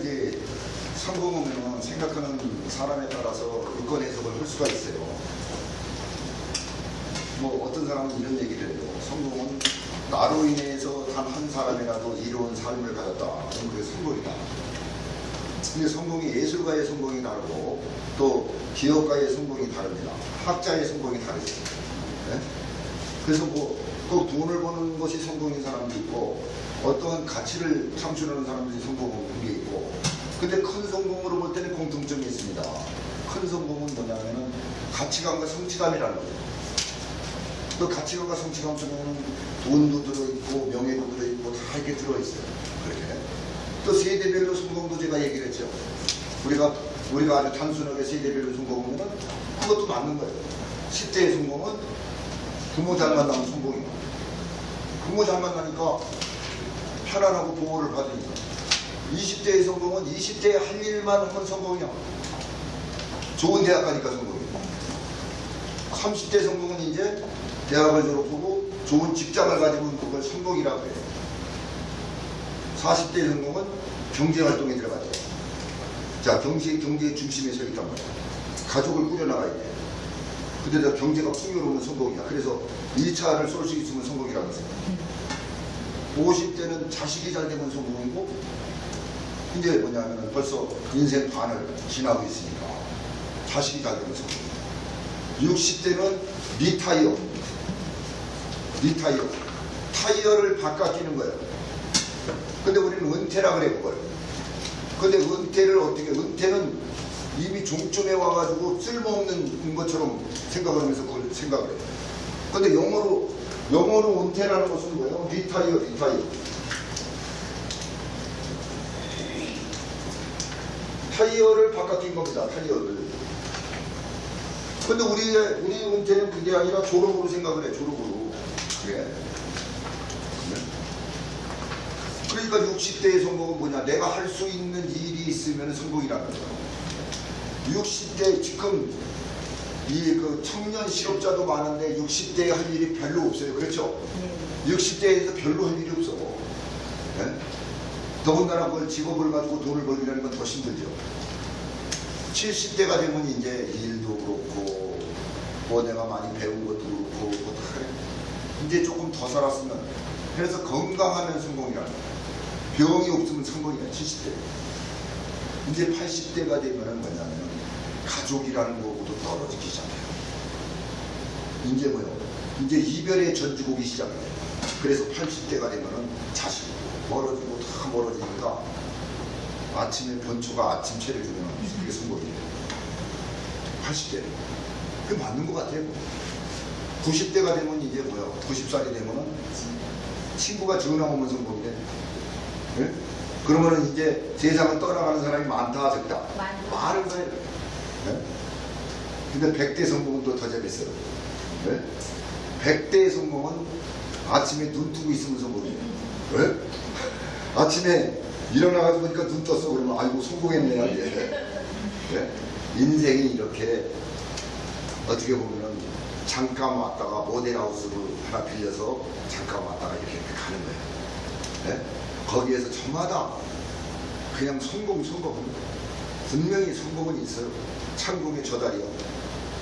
이제 성공하면 생각하는 사람에 따라서 의권 해석을 할 수가 있어요. 뭐 어떤 사람은 이런 얘기를 해요. 성공은 나로 인해서 단 한 사람이라도 이로운 삶을 가졌다. 그럼 그게 성공이다. 근데 성공이 예술가의 성공이 다르고 또 기업가의 성공이 다릅니다. 학자의 성공이 다르죠. 네? 그래서 뭐 꼭 돈을 버는 것이 성공인 사람도 있고 어떠한 가치를 창출하는 사람들이 성공한 게 있고, 근데 큰 성공으로 볼 때는 공통점이 있습니다. 큰 성공은 뭐냐면은 가치관과 성취감이라는 거예요. 그 가치관과 성취감 속에는 돈도 들어있고 명예도 들어있고 다 이렇게 들어있어요. 그렇게. 또 세대별로 성공도 제가 얘기를 했죠. 우리가 아주 단순하게 세대별로 성공하면 그것도 맞는 거예요. 10대의 성공은 부모 잘 만나면 성공이고, 부모 잘 만나니까 편안하고 보호를 받으니까. 20대의 성공은 20대에 할 일만 하면 성공이야. 좋은 대학 가니까 성공이야. 30대 성공은 이제 대학을 졸업하고 좋은 직장을 가지고 그걸 성공이라고 해요. 40대 성공은 경제활동에 들어가죠. 자, 경제의 중심에 서 있단 말이야. 가족을 꾸려나가야 돼. 근데 경제가 풍요로우면 성공이야. 그래서 2차를 쏠 수 있으면 성공이라면서. 50대는 자식이 잘 되면 성공이고, 이제 뭐냐면 벌써 인생 반을 지나고 있으니까 자식이 잘 되면 성공. 60대는 리타이어. 타이어를 바꿔 끼는 거예요. 근데 우리는 은퇴라 그래, 그걸. 근데 은퇴를 어떻게, 은퇴는 이미 종점에 와가지고 쓸모없는 것처럼 생각을 하면서 그걸 생각을 해요. 근데 영어로 은퇴라는 것은 뭐예요? 리타이어. 타이어를 바꿔 낀 겁니다, 타이어를. 근데 우리 은퇴는 그게 아니라 졸업으로 생각을 해, 졸업으로. 그래. 그러니까 60대의 성공은 뭐냐? 내가 할 수 있는 일이 있으면 성공이라는 거예요. 60대, 지금 그 청년 실업자도 많은데 60대에 할 일이 별로 없어요. 그렇죠? 60대에서 별로 할 일이 없어. 네? 더군다나 그걸 직업을 가지고 돈을 벌기라는 건 더 힘들죠. 70대가 되면 이제 일도 그렇고, 뭐 내가 많이 배운 것도 그렇고, 뭐 다 그래. 이제 조금 더 살았으면, 그래서 건강하면 성공이라는 거예요. 병이 없으면 성공이야, 70대. 이제 80대가 되면은 뭐냐면, 가족이라는 거부터 떨어지기 시작해요. 이제 뭐요? 이제 이별의 전주곡이 시작해요. 그래서 80대가 되면은 자식 멀어지고 다 멀어지니까 아침에 본초가 아침채를 주면 그게 성공이에요. 80대. 그게 맞는 것 같아요. 90대가 되면 이제 뭐요? 90살이 되면은 친구가 전화 오면 성공이래. 네? 그러면은 이제 세상을 떠나가는 사람이 많다, 적다? 많은 거예요. 네? 근데 100대 성공은 또 더 재밌어요. 네? 100대의 성공은 아침에 눈 뜨고 있으면 성공이에요. 네? 아침에 일어나가지고 보니까 눈 떴어. 그러면 아이고 성공했네. 네? 인생이 이렇게 어떻게 보면은 잠깐 왔다가 모델하우스를 하나 빌려서 잠깐 왔다가 이렇게 가는 거예요. 네? 거기에서 저마다 그냥 성공. 분명히 성공은 있어요. 창공의 저달이요.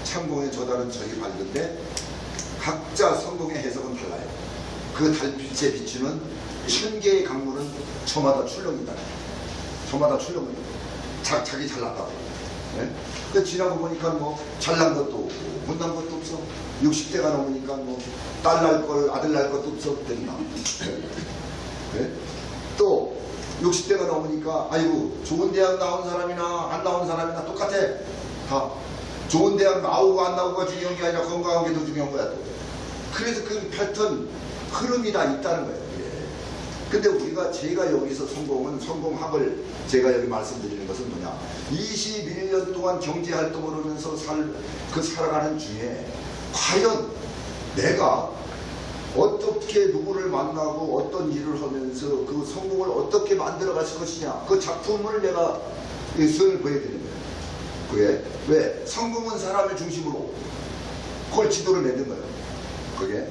창공의 저달은 저기 밝은데 각자 성공의 해석은 달라요. 그 달빛에 비추는 1000개의 강물은 저마다 출렁이다. 자기 잘났다고. 네? 그 지나고 보니까 뭐 잘난 것도 없고 못난 것도 없어. 60대가 넘으니까 뭐 딸 날 걸 아들 날 것도 없어. 됐나. 네? 또 60대가 넘으니까 아이고 좋은 대학 나온 사람이나 안 나온 사람이나 똑같아. 다 좋은 대학 나오고 안 나오고가 중요한 게 아니라 건강한 게 더 중요한 거야. 또. 그래서 그 패턴 흐름이 다 있다는 거예요. 근데 제가 여기서 성공학을 제가 여기 말씀드리는 것은 뭐냐, 21년 동안 경제활동을 하면서 살아가는 중에 과연 내가 어떻게 누구를 만나고 어떤 일을 하면서 그 성공을 어떻게 만들어 갈 것이냐, 그 작품을 내가 선을 보여드리는 거예요. 왜? 성공은 사람의 중심으로 그걸 지도를 내는 거예요. 그게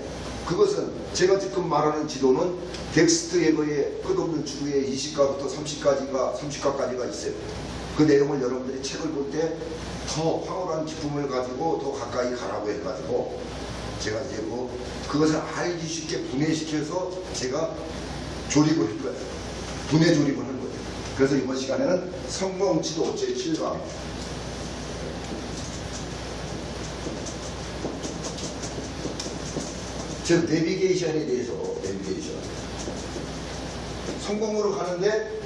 그것은 제가 지금 말하는 지도는 덱스트 웨버의 끝없는 추후에 20가부터 30가까지가 있어요. 그 내용을 여러분들이 책을 볼 때 더 황홀한 기쁨을 가지고 더 가까이 가라고 해가지고 제가 이제 그것을 알기 쉽게 분해시켜서 제가 조립을 한 거예요. 분해 조립을 한 거예요. 그래서 이번 시간에는 성공지도 제7강 즉 내비게이션에 대해서 내비게이션 성공으로 가는데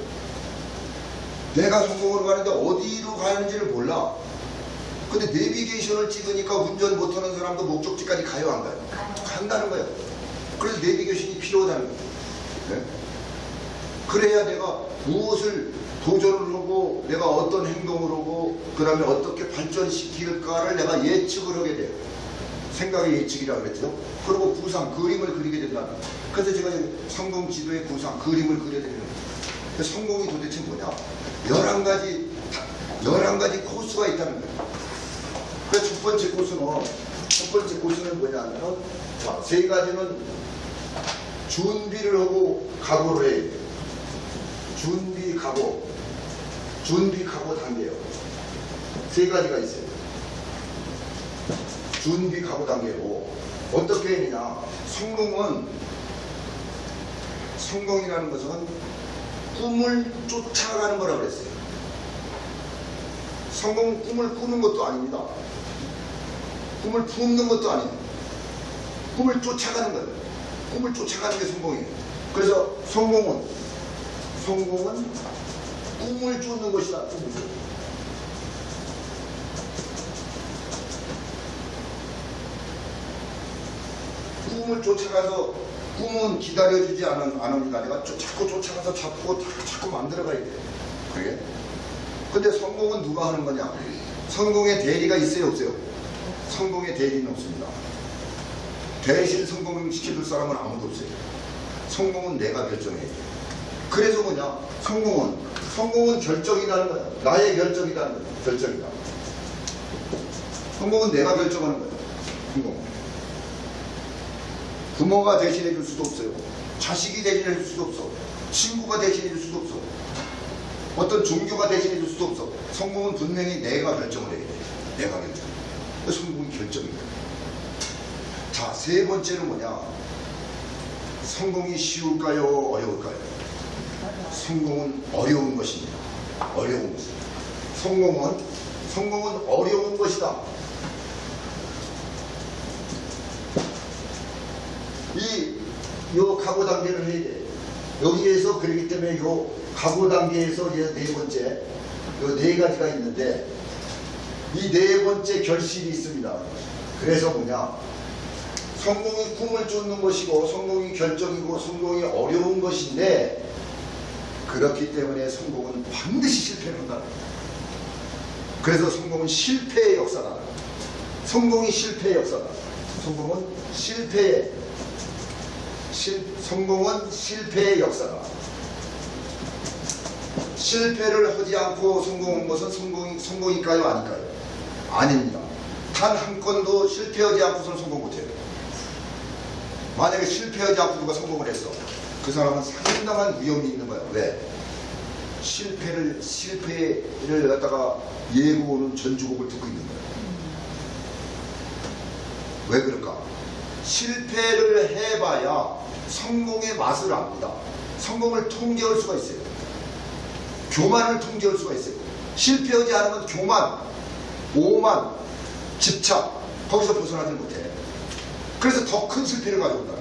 내가 성공으로 가는데 어디로 가는지를 몰라. 근데 내비게이션을 찍으니까 운전 못하는 사람도 목적지까지 가요 안 가요? 간다는 거예요. 그래서 내비게이션이 필요하다는 거예요. 네? 그래야 내가 무엇을 도전을 하고 내가 어떤 행동을 하고 그 다음에 어떻게 발전시킬까를 내가 예측을 하게 돼요. 생각의 예측이라고 그랬죠. 그리고 구상, 그림을 그리게 된다는 거예요. 그래서 제가 성공 지도의 구상, 그림을 그려야 되는 거예요. 성공이 도대체 뭐냐? 11가지 코스가 있다는 거예요. 그래서 첫 번째 코스는 뭐냐면 자, 3가지는 준비를 하고 각오를 해야 돼요. 준비, 각오 단계예요. 3가지가 있어요. 준비, 각오 단계고 어떻게 했느냐? 성공이라는 것은 꿈을 쫓아가는 거라고 그랬어요. 성공은 꿈을 꾸는 것도 아닙니다. 꿈을 품는 것도 아니에요. 꿈을 쫓아가는 거예요. 꿈을 쫓아가는 게 성공이에요. 그래서 성공은 꿈을 쫓는 것이다. 꿈을 쫓아가서 꿈은 기다려주지 않으니까 내가 자꾸 쫓아가서 자꾸 만들어가야 돼. 그게? 근데 성공은 누가 하는 거냐? 성공의 대리가 있어요, 없어요? 성공의 대리는 없습니다. 대신 성공시켜줄 사람은 아무도 없어요. 성공은 내가 결정해야 돼. 그래서 뭐냐? 성공은 결정이라는 거야. 나의 결정이라는 거야. 결정이다. 성공은 내가 결정하는 거야. 부모가 대신해 줄 수도 없어요. 자식이 대신해 줄 수도 없어. 친구가 대신해 줄 수도 없어. 어떤 종교가 대신해 줄 수도 없어. 성공은 분명히 내가 결정을 해야 돼. 내가 결정. 성공이 결정이다. 자, 3번째는 뭐냐? 성공이 쉬울까요? 어려울까요? 성공은 어려운 것입니다. 어려운 것입니다. 성공은 어려운 것이다. 요 각오 단계를 해야 돼. 여기에서 그렇기 때문에 요 각오 단계에서 이제 4번째, 요 4가지가 있는데 이 4번째 결실이 있습니다. 그래서 뭐냐? 성공이 꿈을 쫓는 것이고 성공이 결정이고 성공이 어려운 것인데 그렇기 때문에 성공은 반드시 실패를 한다. 그래서 성공은 실패의 역사다. 성공이 실패의 역사다. 성공은 실패의 역사다. 실패를 하지 않고 성공한 것은 성공일까요? 아닐까요? 아닙니다. 단 한 건도 실패하지 않고서는 성공 못해요. 만약에 실패하지 않고 누가 성공을 했어. 그 사람은 상당한 위험이 있는 거야. 왜? 실패를 갖다가 예고하는 전주곡을 듣고 있는 거야. 왜 그럴까? 실패를 해봐야 성공의 맛을 압니다. 성공을 통제할 수가 있어요. 교만을 통제할 수가 있어요. 실패하지 않으면 교만, 오만, 집착, 거기서 벗어나지 못해. 그래서 더 큰 실패를 가져온다.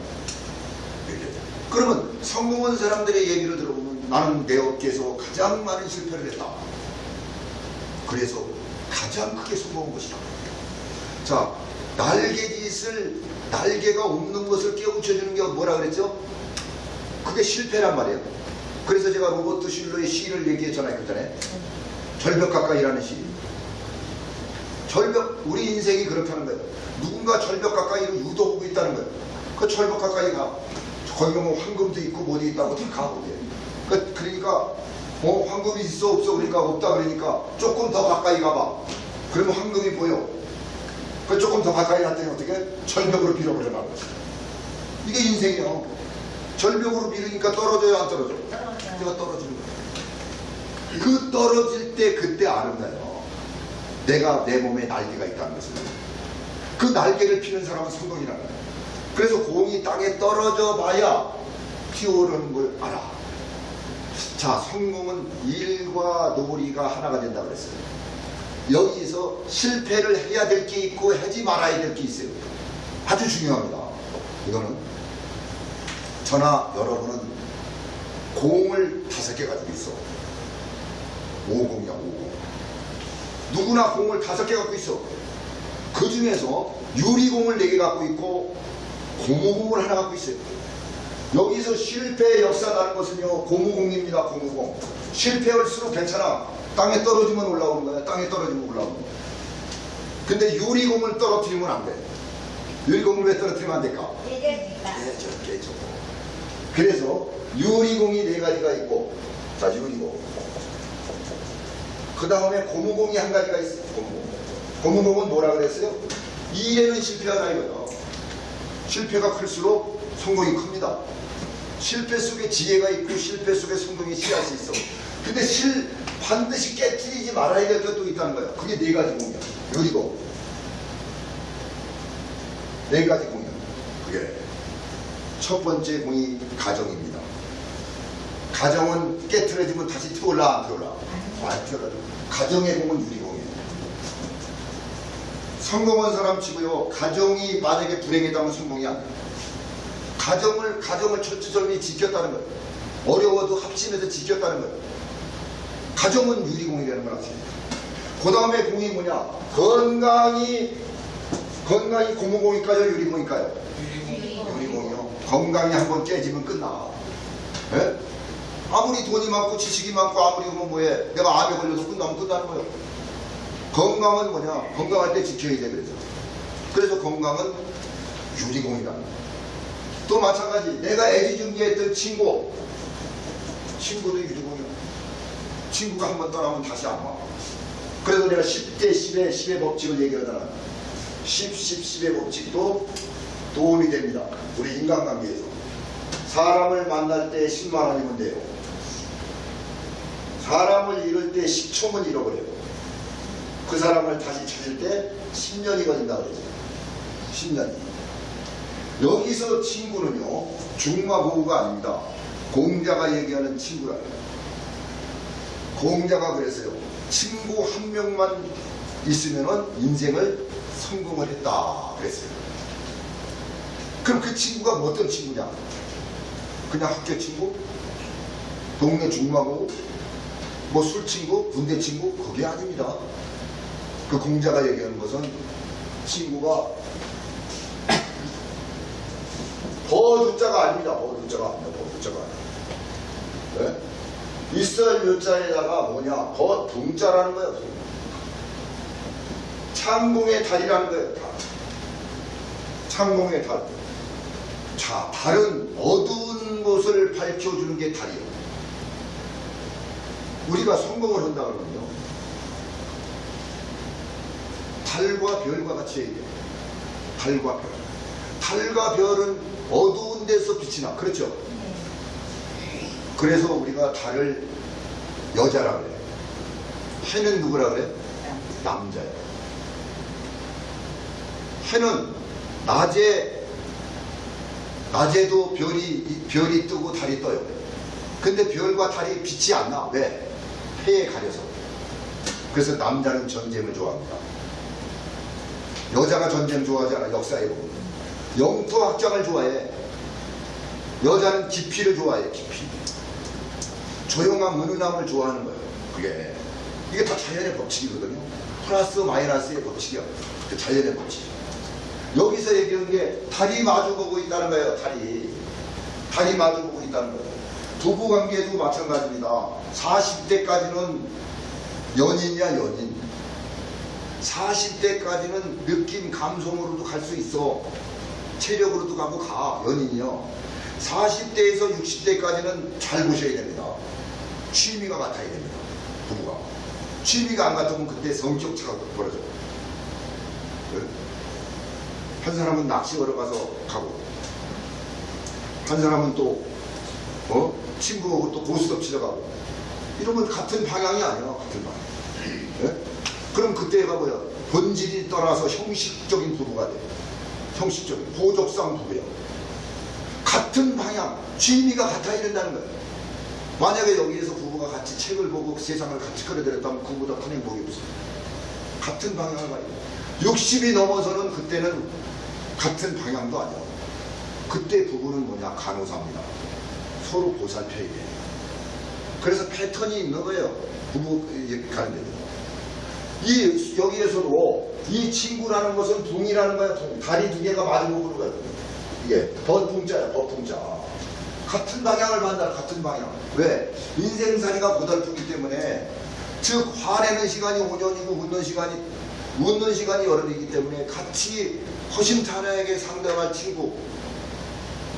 그러면 성공한 사람들의 얘기를 들어보면 나는 내 업계에서 가장 많은 실패를 했다. 그래서 가장 크게 성공한 것이다. 자, 날개가 없는 것을 깨우쳐주는 게 뭐라 그랬죠? 그게 실패란 말이에요. 그래서 제가 로버트 슐러의 시를 얘기했잖아요. 그 전에. 절벽 가까이라는 시. 우리 인생이 그렇다는 거예요. 누군가 절벽 가까이로 유도하고 있다는 거예요. 그 절벽 가까이 가. 거기 뭐 황금도 있고 뭐도 있다고 다 가보게. 그러니까 황금이 있어 없어 그러니까 없다 그러니까 조금 더 가까이 가봐. 그러면 황금이 보여. 그 조금 더 가까이 갔더니 어떻게? 절벽으로 빌어버려 놔. 이게 인생이야. 절벽으로 밀으니까 떨어져요, 안 떨어져? 내가 떨어지는 거야. 그 떨어질 때 그때 아름다요. 내가 내 몸에 날개가 있다는 것을. 그 날개를 피는 사람은 성공이라는 거야. 그래서 공이 땅에 떨어져 봐야 피어오르는 걸 알아. 자, 성공은 일과 놀이가 하나가 된다고 그랬어요. 여기서 실패를 해야 될 게 있고 하지 말아야 될 게 있어요. 아주 중요합니다. 이거는 저나 여러분은 공을 5개 가지고 있어. 5공이야, 5공. 누구나 공을 5개 갖고 있어. 그 중에서 유리공을 4개 갖고 있고 고무공을 하나 갖고 있어요. 여기서 실패의 역사라는 것은요, 고무공입니다. 고무공. 실패할수록 괜찮아. 땅에 떨어지면 올라오는 거야. 땅에 떨어지면 올라오는 거야. 근데 유리공을 떨어뜨리면 안 돼. 유리공을 왜 떨어뜨리면 안 될까? 깨져. 그래서 유리공이 4가지가 있고, 자, 유리공. 그 다음에 고무공이 1가지가 있어요. 고무공은 뭐라 그랬어요? 일에는 실패하다 이거예요. 실패가 클수록 성공이 큽니다. 실패 속에 지혜가 있고 실패 속에 성공이 시할 수 있어. 근데 반드시 깨뜨리지 말아야 될 것도 있다는 거야. 그게 4가지 공이야. 유리공. 4가지 공이야. 그게 첫 번째 공이 가정입니다. 가정은 깨트려지면 다시 튀어올라 안 튀어올라? 안 튀어올라. 가정의 공은 유리공이에요. 성공한 사람 치고요, 가정이 만약에 불행하다면 성공이 안 돼요. 가정을 철두철미 지켰다는 거예요. 어려워도 합심해서 지켰다는 거예요. 가정은 유리공이라는 걸 아세요. 그 다음에 공이 뭐냐? 건강이 고무공일까요? 유리공일까요? 유리공이요. 건강이 한번 깨지면 끝나. 예? 아무리 돈이 많고 지식이 많고 아무리 뭐해, 내가 암에 걸려서 끝나는 거예요. 건강은 뭐냐? 건강할 때 지켜야 돼. 그래서 건강은 유리공이라는 거예요. 또 마찬가지, 내가 애지중지했던 친구도 유리공이야. 친구가 한번 떠나면 다시 안 와. 그래서 내가 10대 10의 법칙을 얘기하잖아. 10의 법칙도 도움이 됩니다. 우리 인간관계에서. 사람을 만날 때 10만 원이면 돼요. 사람을 잃을 때 10초면 잃어버려요. 그 사람을 다시 찾을 때 10년이 걸린다 그러죠. 10년이. 여기서 친구는요, 중마고우가 아닙니다. 공자가 얘기하는 친구라는 거예요. 공자가 그랬어요. 친구 한 명만 있으면은 인생을 성공을 했다 그랬어요. 그럼 그 친구가 뭐 어떤 친구냐? 그냥 학교 친구? 동네 중마고우? 뭐 술 친구? 군대 친구? 그게 아닙니다. 그 공자가 얘기하는 것은 친구가 버두자가 아닙니다. 버두자가 아닙니다. 네? 있을 요자에다가 뭐냐? 버둥자라는 거예요. 창공의 달이라는 거예요. 달. 창공의 달. 자, 달은 어두운 곳을 밝혀주는 게 달이에요. 우리가 성공을 한다 그러면요, 달과 별과 같이 해야 돼요. 달과 별. 달과 별은 어두운 데서 빛이 나. 그렇죠? 그래서 우리가 달을 여자라 그래요. 해는 누구라 그래요? 남자예요. 해는 낮에도 별이 뜨고 달이 떠요. 근데 별과 달이 빛이 안 나. 왜? 해에 가려서. 그래서 남자는 전쟁을 좋아합니다. 여자가 전쟁 좋아하지 않아. 역사에 보면 영토 확장을 좋아해. 여자는 깊이를 좋아해. 깊이. 조용한 은은함을 좋아하는 거예요. 이게 다 자연의 법칙이거든요. 플러스 마이너스의 법칙이야. 자연의 법칙. 여기서 얘기하는 게 달이 마주보고 있다는 거예요. 달이 마주보고 있다는 거예요. 부부관계도 마찬가지입니다. 40대까지는 연인이야, 연인. 40대까지는 느낌, 감성으로도 갈 수 있어. 체력으로도 가고 가, 연인이요. 40대에서 60대까지는 잘 보셔야 됩니다. 취미가 같아야 됩니다. 부부가. 취미가 안 같으면 그때 성격 차가 벌어져요. 한 사람은 낚시 걸어 가서 가고, 한 사람은 또 친구하고 또 고스톱 치러 가고 이러면 같은 방향이 아니야. 같은 방향. 예? 그럼 그때가 뭐야? 본질이 떠나서 형식적인 부부가 돼. 형식적인 보족상 부부야. 같은 방향, 취미가 같아야 된다는 거야. 만약에 여기에서 부부가 같이 책을 보고 세상을 같이 끌어들였다면 그보다 큰 행복이 없어. 같은 방향을 가야 돼. 60이 넘어서는 그때는 같은 방향도 아니야. 그때 부부는 뭐냐? 간호사입니다. 서로 보살펴야 돼. 그래서 패턴이 있는 거예요. 부부 가는 데는. 여기에서도 이 친구라는 것은 붕이라는 거야. 붕. 다리 두 개가 마주보고 그러는 거야. 이게 버풍자야, 버풍자. 같은 방향을 만나, 같은 방향. 왜? 인생살이가 고달프기 때문에, 즉 화내는 시간이 5년이고 웃는 시간이 여름이기 때문에 같이 허심탄회하게 상대할 친구.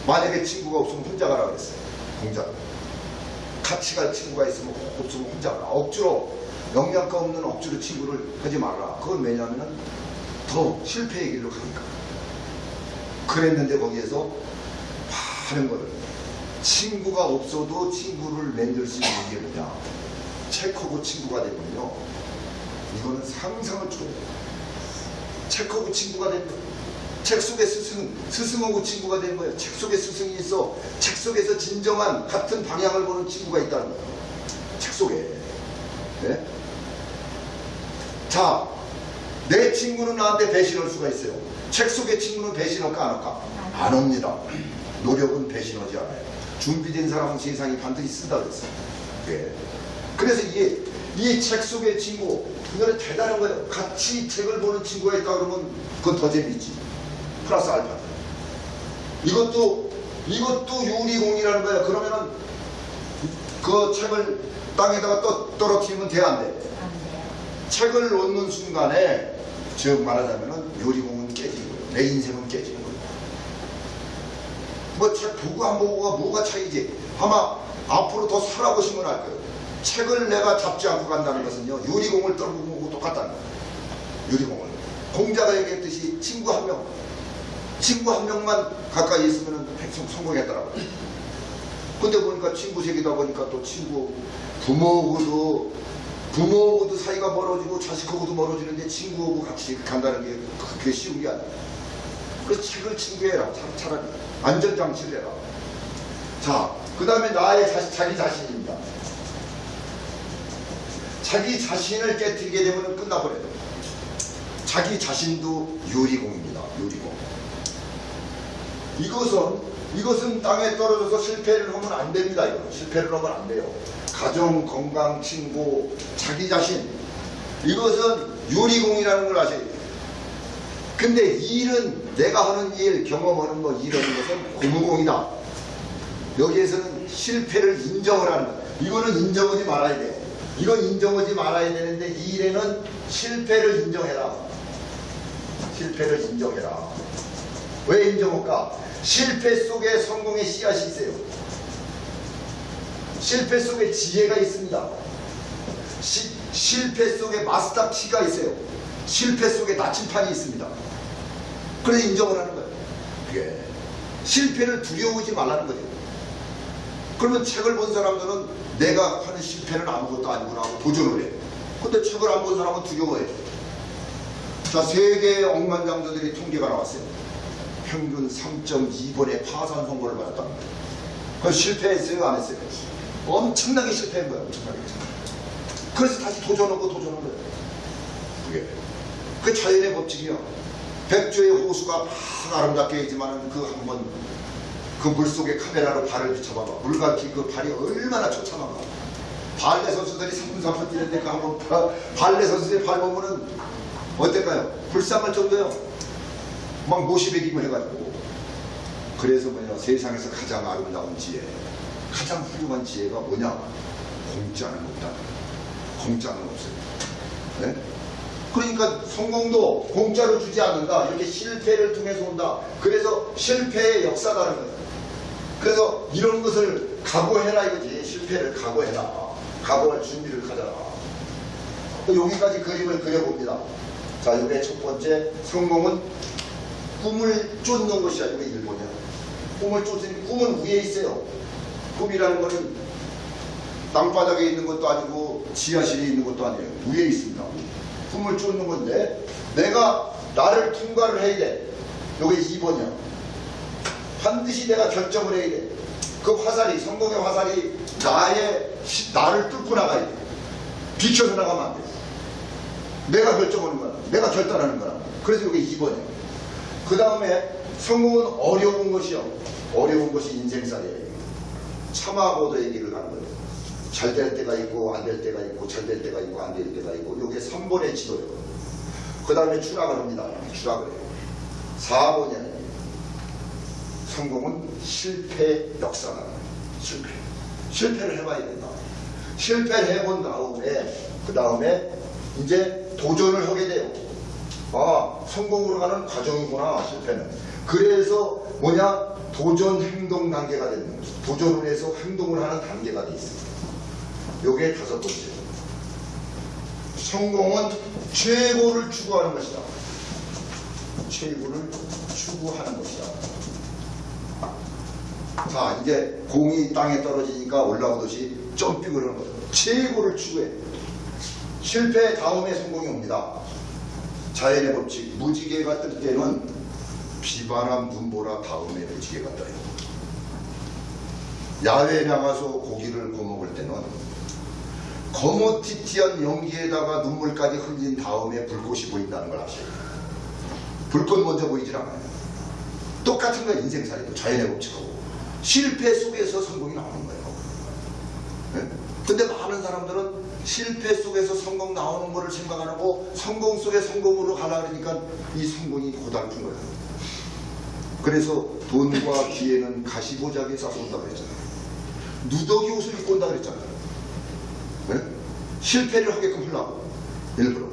만약에 친구가 없으면 혼자 가라 그랬어요. 공자. 같이 갈 친구가 있으면 없으면 혼자 가라. 억지로 영양가 없는 억지로 친구를 하지 말라. 그건 왜냐하면 더 실패의 길로 가니까. 그랬는데 거기에서 많은 거를 친구가 없어도 친구를 만들 수 있는 게 뭐냐? 책하고 친구가 되면요. 이거는 상상을 초월해요. 책하고 친구가 되는 거예요. 책 속에 스승하고 친구가 되는 거예요. 책 속에 스승이 있어. 책 속에서 진정한 같은 방향을 보는 친구가 있다는 거예요. 책 속에. 네? 자, 내 친구는 나한테 배신할 수가 있어요. 책 속의 친구는 배신할까 안 할까? 안 합니다. 노력은 배신하지 않아요. 준비된 사람은 세상이 반드시 쓴다 그랬어요. 네. 그래서 이 책 속의 친구, 이거는 대단한 거예요. 같이 책을 보는 친구가 있다 그러면 그건 더 재밌지. 플러스 알파. 이것도 유리공이라는 거예요. 그러면은 그 책을 땅에다가 떨어뜨리면 돼, 안 돼? 안 돼요. 책을 놓는 순간에, 즉 말하자면은 유리공은 깨지는 거예요. 내 인생은 깨지는 거예요. 뭐 책 보고 안 보고가 뭐가 차이지? 아마 앞으로 더 살아보시면 알 거예요. 책을 내가 잡지 않고 간다는 것은요, 유리공을 떨구는 거고 똑같다는 거예요. 유리공을. 공자가 얘기했듯이 친구 한 명만 가까이 있으면 성공했더라고요. 근데 보니까 친구 색이다 보니까 또 부모하고도 사이가 멀어지고 자식하고도 멀어지는데 친구하고 같이 간다는 게 그렇게 쉬운 게 아니에요. 그래서 책을 친구해라. 차라리 안전장치를 해라. 자, 그 다음에 나의 자기 자신입니다. 자기 자신을 깨뜨리게 되면 끝나버려요. 자기 자신도 유리공입니다. 유리공. 이것은 땅에 떨어져서 실패를 하면 안 됩니다. 이거 실패를 하면 안 돼요. 가정, 건강, 친구, 자기 자신, 이것은 유리공이라는 걸 아셔야 돼요. 근데 일은, 내가 하는 일, 경험하는 거, 일하는 것은 고무공이다. 여기에서는 실패를 인정을 하는 거예요. 이거는 인정하지 말아야 돼요. 이건 인정하지 말아야 되는데, 이 일에는 실패를 인정해라. 실패를 인정해라. 왜 인정할까? 실패 속에 성공의 씨앗이 있어요. 실패 속에 지혜가 있습니다. 실패 속에 마스터 키가 있어요. 실패 속에 나침판이 있습니다. 그래서 인정을 하는 거예요. 예. 실패를 두려워하지 말라는 거죠. 그러면 책을 본 사람들은 내가 하는 실패는 아무것도 아니구나 하고 도전을 해요. 근데 책을 안 본 사람은 두려워해요. 자, 세계의 억만장자들이 통계가 나왔어요. 평균 3.2번의 파산 선고를 받았다는 거예요. 그래서 실패했어요, 안 했어요? 엄청나게 실패한 거예요. 엄청나게. 그래서 다시 도전하는 거예요. 그게 자연의 법칙이요. 백조의 호수가 막 아름답게 있지만 그 물속에 카메라로 발을 비춰봐봐. 물갈퀴 그 발이 얼마나 처참한가. 발레 선수들이 3분 뛰는데 그 한번 발레 선수들의 발 보면은 어떨까요? 불쌍할 정도요. 막 모시배기만 해가지고. 그래서 뭐냐, 세상에서 가장 아름다운 지혜, 가장 훌륭한 지혜가 뭐냐? 공짜는 없다. 공짜는 없어요. 네? 그러니까 성공도 공짜로 주지 않는다. 이렇게 실패를 통해서 온다. 그래서 실패의 역사라는 거예요. 그래서 이런 것을 각오해라 이거지. 실패를 각오해라. 각오할 준비를 가져라. 여기까지 그림을 그려봅니다. 자, 이게 첫 번째, 성공은 꿈을 쫓는 것이야. 이게 1번이야. 꿈을 쫓으니 꿈은 위에 있어요. 꿈이라는 것은 땅바닥에 있는 것도 아니고 지하실에 있는 것도 아니에요. 위에 있습니다. 꿈을 쫓는 건데 내가 나를 통과를 해야 돼. 요게 2번이야. 반드시 내가 결정을 해야 돼. 그 화살이, 성공의 화살이 나를 뚫고 나가야 돼. 비켜서 나가면 안 돼. 내가 결정하는 거야. 내가 결단하는 거야. 그래서 이게 2번이야. 그 다음에 성공은 어려운 것이요. 어려운 것이 인생살이에요. 참하고도 얘기를 하는 거예요. 잘 될 때가 있고 안 될 때가 있고 잘 될 때가 있고 안 될 때가 있고 이게 3번의 지도예요. 그 다음에 추락을 합니다. 추락을 해요. 4번이야. 성공은 실패 역사다. 실패를 해봐야 된다. 실패를 해본 다음에 그 다음에 이제 도전을 하게 돼요. 아, 성공으로 가는 과정이구나, 실패는. 그래서 뭐냐? 도전 행동 단계가 되는 거죠. 도전을 해서 행동을 하는 단계가 돼 있습니다. 요게 5번째. 성공은 최고를 추구하는 것이다. 최고를 추구하는 것이다. 자, 이제 공이 땅에 떨어지니까 올라오듯이 점핑을 하는 거죠. 최고를 추구해. 실패 다음에 성공이 옵니다. 자연의 법칙, 무지개가 뜰 때는 비바람 눈보라 다음에 무지개가 떠요. 야외에 나가서 고기를 구워먹을 때는 거뭇튀튀한 연기에다가 눈물까지 흘린 다음에 불꽃이 보인다는 걸 아셔요. 불꽃 먼저 보이질 않아요. 똑같은 건 인생살이도 자연의 법칙하고 실패 속에서 성공이 나오는 거예요. 네? 근데 많은 사람들은 실패 속에서 성공 나오는 거를 생각 안 하고 성공 속에 성공으로 가려고 그러니까 이 성공이 고달픈 거예요. 그래서 돈과 기회는 가시보자기에 싸서 온다고 그랬잖아요. 누더기 옷을 입고 온다고 그랬잖아요. 네? 실패를 하게끔 하려고 일부러.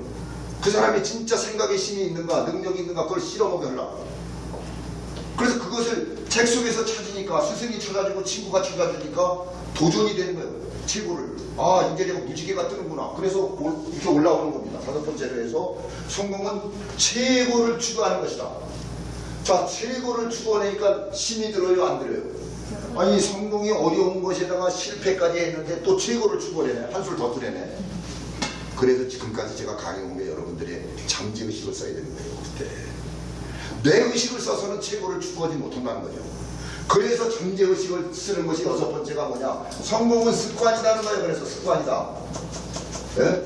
그 사람이 진짜 생각의 힘이 있는가 능력이 있는가 그걸 실험하게 하려고. 그래서 그것을 책 속에서 찾으니까 스승이 찾아주고 친구가 찾아주니까 도전이 되는 거예요. 최고를. 아, 이제 내가 무지개가 뜨는구나. 그래서 이렇게 올라오는 겁니다. 5번째로 해서 성공은 최고를 추구하는 것이다. 자, 최고를 추구하니까 힘이 들어요, 안 들어요? 아니, 성공이 어려운 것에다가 실패까지 했는데 또 최고를 추구하네. 한술 더 뜨려네. 그래서 지금까지 제가 강의한 게 여러분들의 잠재의식을 써야 되는 거예요. 그때 내 의식을 써서는 최고를 추구하지 못한다는 거죠. 그래서 잠재의식을 쓰는 것이 6번째가 뭐냐? 성공은 습관이라는 거예요. 그래서 습관이다. 네?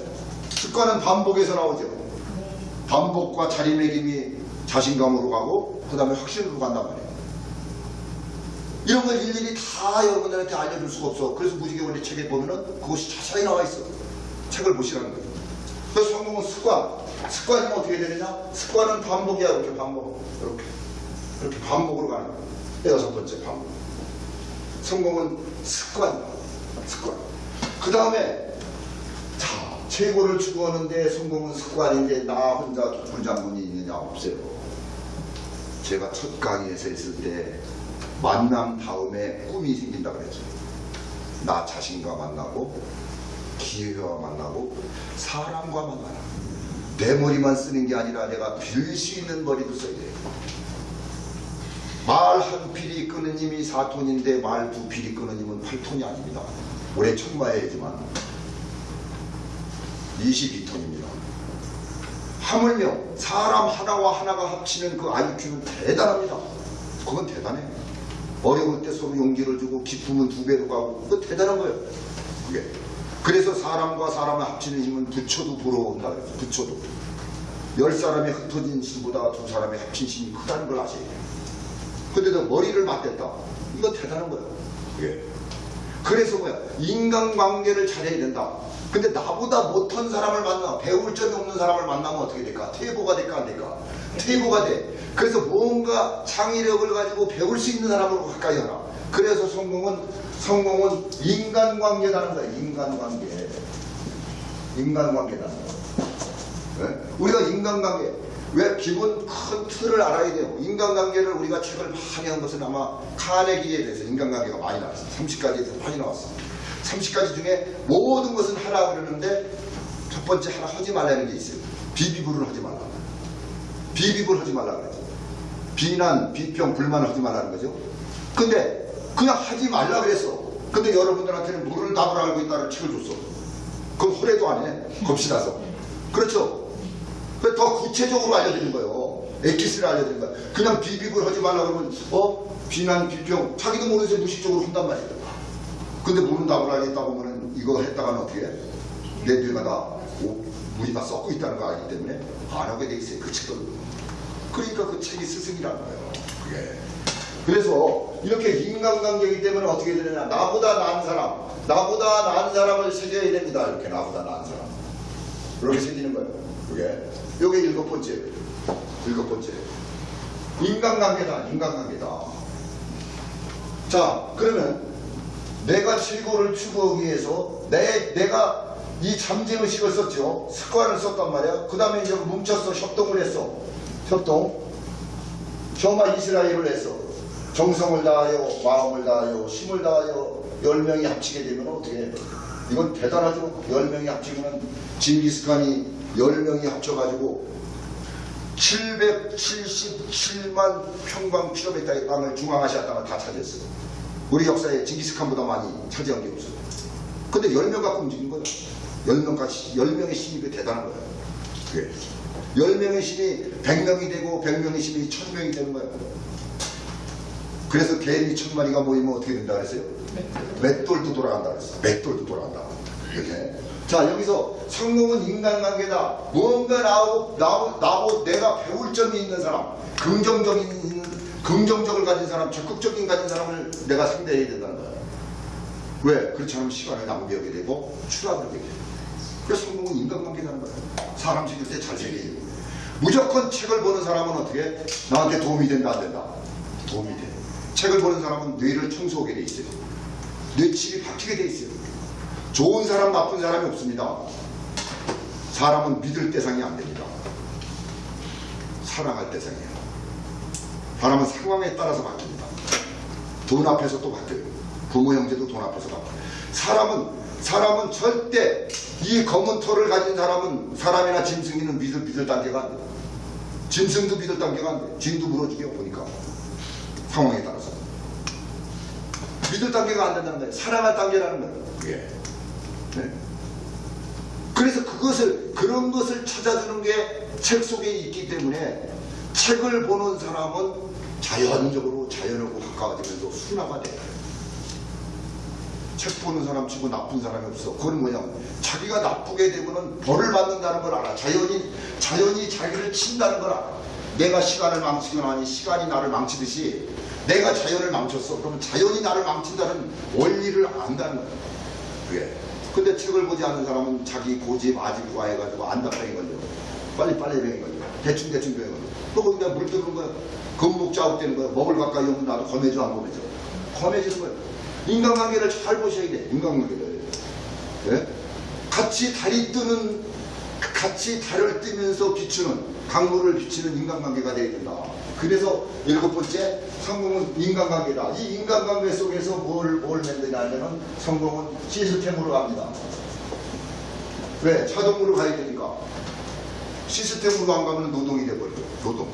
습관은 반복에서 나오죠. 반복과 자리매김이 자신감으로 가고 그 다음에 확신으로 간단 말이에요. 이런 걸 일일이 다 여러분들한테 알려줄 수가 없어. 그래서 무지개원의 책에 보면은 그것이 자세히 나와 있어. 책을 보시라는 거예요. 그래서 성공은 습관. 습관이면 어떻게 되느냐? 습관은 반복이야. 이렇게 반복. 이렇게 반복으로 가는 거예요. 6번째 반복. 성공은 습관이다. 습관. 그 다음에 자, 최고를 추구하는데 성공은 습관인데 나 혼자 불장군이 있느냐? 없어요. 제가 첫 강의에서 있을 때 만남 다음에 꿈이 생긴다 그랬죠. 나 자신과 만나고 기회와 만나고 사람과 만나라. 내 머리만 쓰는 게 아니라 내가 빌 수 있는 머리도 써야 돼요. 말 한 필이 끄는 힘이 4톤인데 말 2필이 끄는 힘은 8톤이 아닙니다. 올해 천마해지만 22톤입니다. 하물며 사람 하나와 하나가 합치는 그 IQ는 대단합니다. 그건 대단해. 어려울 때 서로 용기를 주고 기쁨은 2배로 가고 그거 대단한 거예요. 그게. 그래서 사람과 사람을 합치는 힘은 부처도 부러운다 그래서 부처도 10사람이 흩어진 힘보다 2사람이 합친 힘이 크다는 걸 아셔야 돼요. 근데도 머리를 맞댔다. 이건 대단한 거예요. 그게. 그래서 뭐야? 인간관계를 잘해야 된다. 근데 나보다 못한 사람을 만나 배울 점이 없는 사람을 만나면 어떻게 될까? 퇴보가 될까 안 될까? 퇴보가 돼. 그래서 뭔가 창의력을 가지고 배울 수 있는 사람으로 가까이 하라. 그래서 성공은 인간관계라는 거예요. 인간관계라는 거예요. 네? 우리가 인간관계 왜 기본 큰 틀을 알아야 돼요. 인간관계를 우리가 책을 많이 한 것은 아마 카네기에 대해서 인간관계가 많이 나왔어요. 30가지에서 많이 나왔어요. 30가지 중에 모든 것은 하라 그러는데 첫 번째 하나 하지 말라는 게 있어요. 비비불을 하지 말라. 비비불 하지 말라 그러죠. 비난, 비평, 불만을 하지 말라는 거죠. 근데 그냥 하지 말라 그랬어. 근데 여러분들한테는 물을 답을 알고 있다는 책을 줬어. 그럼 후회도 안 해. 겁시나서. 그렇죠? 더 구체적으로 알려드리는 거예요. 엑기스를 알려드리는 거야. 그냥 비비고 하지 말라 그러면 비난, 비평 자기도 모르면서 무식적으로 한단 말이야. 근데 물은 답을 알겠다고 하면 이거 했다가는 어떻게 해? 내 뇌가 다 물이 다 썩고 있다는 거 알기 때문에 안 하게 돼 있어요. 그 책을. 그러니까 그 책이 스승이라는 거예요. 그게. 그래서 이렇게 인간관계이기 때문에 어떻게 되느냐. 나보다 나은 사람을 새겨야 됩니다. 이렇게 나보다 나은 사람. 그렇게 새기는 거예요. 그게. 요게 일곱 번째. 인간관계다. 자, 그러면 내가 즐거움을 추구하기 위해서 내가 이 잠재의식을 썼죠. 습관을 썼단 말이야. 그 다음에 이제 뭉쳤어. 협동을 했어. 셔마 이스라엘을 했어. 정성을 다하여, 마음을 다하여, 힘을 다하여 10명이 합치게 되면 어떻게 해? 이건 대단하죠. 10명이 합치면 징기스칸이 10명이 합쳐가지고 777만 평방킬로미터의 땅을 중앙아시아 땅을 다 차지했어요. 우리 역사에 징기스칸보다 많이 차지한 게 없어요. 근데 10명 갖고 움직인 거예요. 10명의 신이 그 대단한 거예요. 그게. 10명의 신이 100명이 되고 100명의 신이 1000명이 되는 거예요. 그래서 개미 1000마리가 모이면 어떻게 된다 그랬어요? 맷돌도 돌아간다 그랬어요. 맷돌도 돌아간다. 이렇게. 자, 여기서 성공은 인간관계다. 무언가 나하고 내가 배울 점이 있는 사람, 긍정적을 가진 사람, 적극적인 가진 사람을 내가 상대해야 된다는 거야. 왜? 그렇지 않으면 시간을 낭비하게 되고 추락을 하게 돼. 그래서 성공은 인간관계라는 거야. 사람 챙길 때 잘 챙겨야 돼. 무조건 책을 보는 사람은 어떻게? 나한테 도움이 된다 안 된다? 도움이 돼. 책을 보는 사람은 뇌를 청소하게 돼 있어요. 뇌칩이 바뀌게 돼 있어요. 좋은 사람, 나쁜 사람이 없습니다. 사람은 믿을 대상이 안 됩니다. 사랑할 대상이에요. 사람은 상황에 따라서 바뀝니다. 돈 앞에서 또 바뀌어요. 부모 형제도 돈 앞에서 바뀌어요. 사람은 절대 이 검은 털을 가진 사람이나 짐승이는 믿을 단계가 안 돼. 짐승도 믿을 단계가 안 돼. 쥐도 물어주게요. 보니까 상황에 따라서 믿을 단계가 안 된다는 거예요. 사랑할 단계라는 거예요. 그게. 네. 그래서 그런 것을 찾아주는 게 책 속에 있기 때문에 책을 보는 사람은 자연하고 가까워지면서 순화가 돼. 책 보는 사람 치고 나쁜 사람이 없어. 그건 뭐냐면 자기가 나쁘게 되면은 벌을 받는다는 걸 알아. 자연이 자기를 친다는 걸 알아. 내가 시간을 망치거나 아니 시간이 나를 망치듯이 내가 자연을 망쳤어. 그러면 자연이 나를 망친다는 원리를 안다는 거야. 그게. 근데 책을 보지 않는 사람은 자기 고집 아직과 해가지고 안다병이 걸려. 빨리병이 걸려. 대충 병이 걸려. 또 거기다 물 뜨는 거야. 건목 자욱되는 거야. 먹을 가까이 오면 나도 검해져 안 검해져. 검해지는 거야. 인간관계를 잘 보셔야 돼. 인간관계를. 예? 같이 달을 뜨면서 비추는 강물을 비추는 인간관계가 되어야 된다. 그래서 7번째 성공은 인간관계다. 이 인간관계 속에서 뭘 만드냐면 성공은 시스템으로 갑니다. 왜? 자동으로 가야 되니까. 시스템으로 안 가면 노동이 돼버려요. 노동.